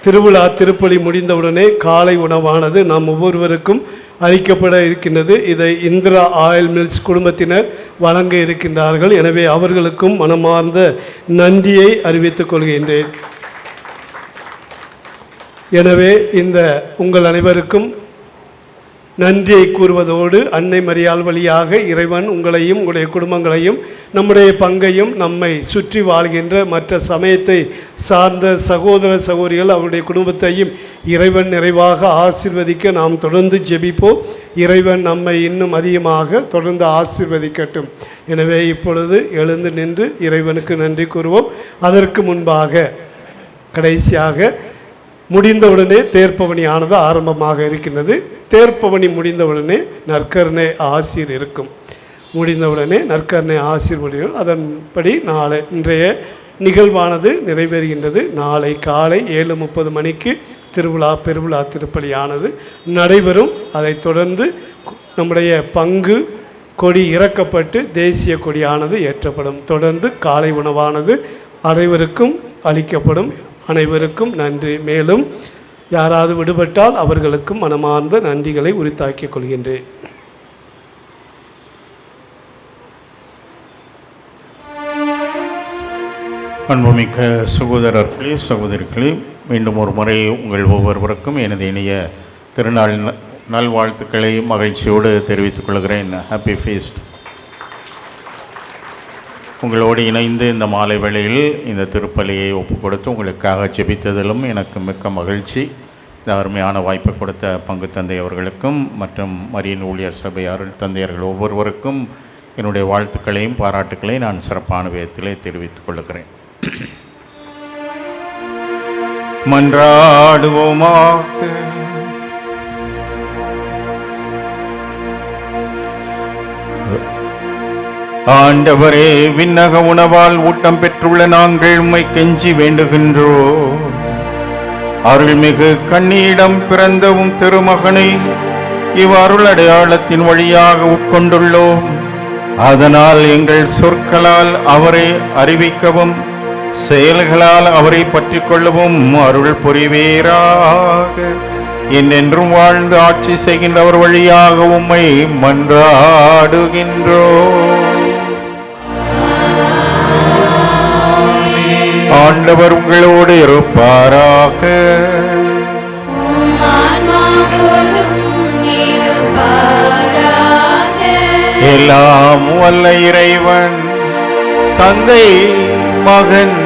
திருவிழா திருப்பலி முடிந்தவுடனே காலை உணவானது நாம் ஒவ்வொருவருக்கும் அளிக்கப்பட இருக்கின்றது. இதை இந்திரா ஆயில் மில்ஸ் குடும்பத்தினர் வழங்க இருக்கின்றார்கள். எனவே அவர்களுக்கும் மனமார்ந்த நன்றியை அறிவித்துக் கொள்கின்றேன். எனவே இந்த உங்கள் அனைவருக்கும் நன்றியை கூறுவதோடு அன்னை மரியாள் வழியாக இறைவன் உங்களையும் உங்களுடைய குடும்பங்களையும் நம்முடைய பங்கையும் நம்மை சுற்றி வாழ்கின்ற மற்ற சமயத்தை சார்ந்த சகோதர சகோதரிகள் அவருடைய குடும்பத்தையும் இறைவன் நிறைவாக ஆசீர்வதிக்க நாம் தொடர்ந்து ஜெபிப்போம். இறைவன் நம்மை இன்னும் அதிகமாக தொடர்ந்து ஆசீர்வதிக்கட்டும். எனவே இப்பொழுது எழுந்து நின்று இறைவனுக்கு நன்றி கூறுவோம். அதற்கு முன்பாக கடைசியாக முடிந்தவுடனே தேர்ப்பவனியானது ஆரம்பமாக இருக்கின்றது. தேர்ப்பவனி முடிந்தவுடனே நற்கருணை ஆசீர் இருக்கும். முடிந்தவுடனே நற்கருணை ஆசீர் முடியும். அதன்படி நாளை இன்றைய நிகழ்வானது நிறைவேறுகின்றது. நாளை காலை 7:30 மணிக்கு பெருவிழா திருப்பலியானது நடைபெறும். அதைத் தொடர்ந்து நம்முடைய பங்கு கொடி இறக்கப்பட்டு தேசிய கொடியானது ஏற்றப்படும். தொடர்ந்து காலை உணவானது அனைவருக்கும் அளிக்கப்படும். அனைவருக்கும் நன்றி. மேலும் யாராவது விடுபட்டால் அவர்களுக்கும் மனமார்ந்த நன்றிகளை உரித்தாக்கிக் கொள்கின்றேன். அன்புமிக்க சகோதரர்களே சகோதரிகளே, மீண்டும் ஒரு முறை உங்கள் ஒவ்வொருவருக்கும் எனது இனிய திருநாள் நல்வாழ்த்துக்களை மகிழ்ச்சியோடு தெரிவித்துக் கொள்கிறேன். Happy feast. உங்களோடு இணைந்து இந்த மாலை வேளையில் இந்த திருப்பலியை ஒப்புக் கொடுத்து உங்களுக்காக ஜெபித்ததிலும் எனக்கு மிக்க மகிழ்ச்சி. இந்த அருமையான வாய்ப்பை கொடுத்த பங்கு தந்தை அவர்களுக்கும் மற்றும் மரியன் ஊழியர் சபை அருள் தந்தையர்கள் ஒவ்வொருவருக்கும் என்னுடைய வாழ்த்துக்களையும் பாராட்டுக்களையும் நான் சிறப்பான விதத்திலே தெரிவித்துக் கொள்கிறேன். மன்றாடுவோமாக. ஆண்டவரே, விண்ணக உணவால் ஊட்டம் பெற்றுள்ள நாங்கள் உம்மை கெஞ்சி வேண்டுகின்றோம். அருள்மிகு கன்னியிடம் பிறந்தவும் திருமகனை இவ்வருள் அடையாளத்தின் வழியாக உட்கொண்டுள்ளோம். அதனால் எங்கள் சொற்களால் அவரை அறிவிக்கவும் செயல்களால் அவரை பற்றி கொள்ளவும் அருள் புரிவீராக. என்றென்றும் வாழ்ந்து ஆட்சி செய்கின்றவர் வழியாக உம்மை மன்றாடுகின்றோம். ஆண்டவர் உங்களோடு இருப்பாராக. எல்லாம் வல்ல இறைவன் தந்தை, மகன்,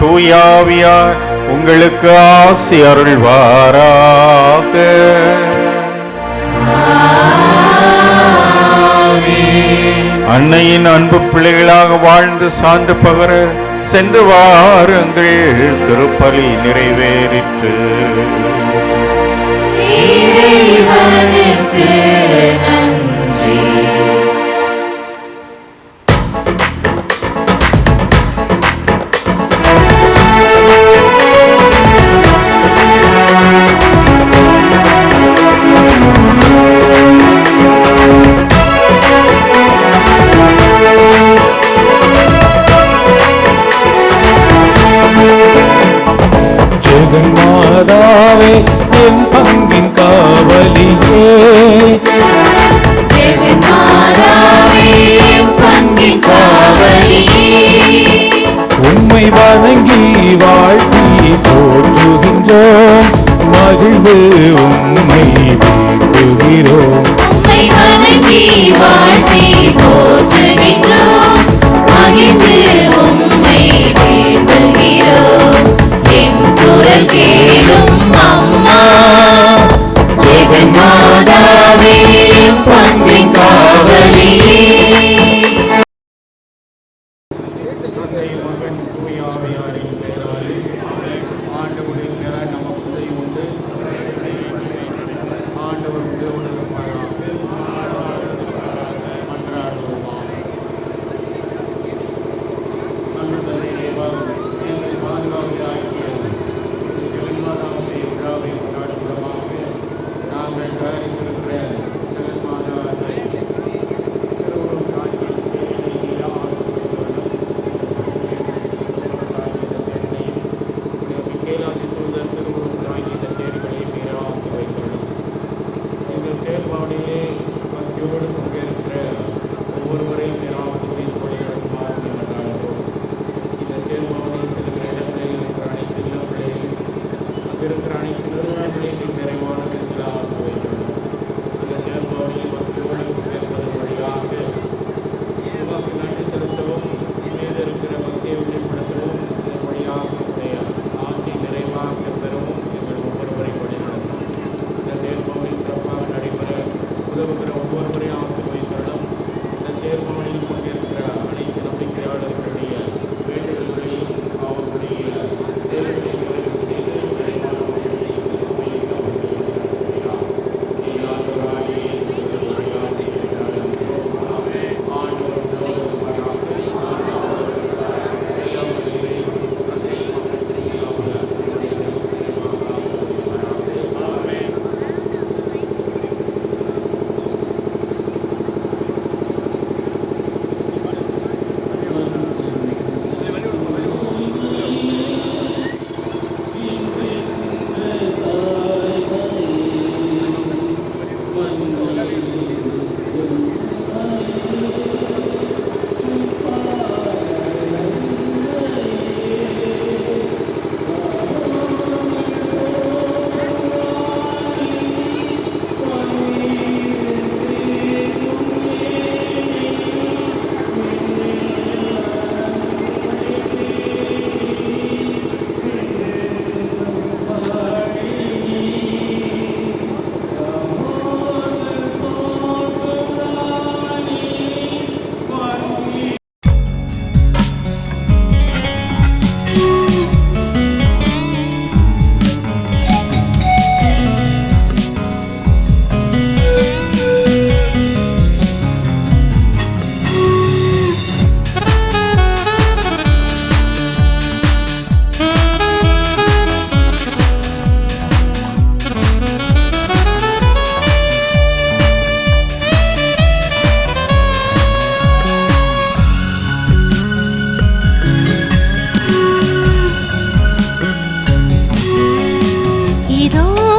தூயாவியார் உங்களுக்கு ஆசி அருள்வாராக. அன்னையின் அன்பு பிள்ளைகளாக வாழ்ந்து சான்று பகர சென்று வாருங்கள். திருப்பலி நிறைவேறிற்று. ஜெகன்மாதாவே, என் பங்கின் காவலியே, உம்மை வணங்கி வாழ்த்தி போற்றுகின்றோம். மகிழ்வு உம்மை வேண்டுகிறோம். ஜெகன்மாதாவே, பங்கின் காவலியே. தந்தை, மகன், தூயாவியாரின் பெயராலே ஆண்டவருடைய பெயரால் நமக்கு உண்டு. ஆண்டவர் உங்களோடு இருப்பாராக. மன்றாடுவோமாக. நல்ல இறைவா, எங்கள் பாதுகாவலை ஆகிய ஜெகன்மாதாவுடைய விழாவை கொண்டாடும் விதமாக நாங்கள் தயாரித்திருக்கிற ஜெகன்மாதாவை திருவுருவம் காட்சி நான்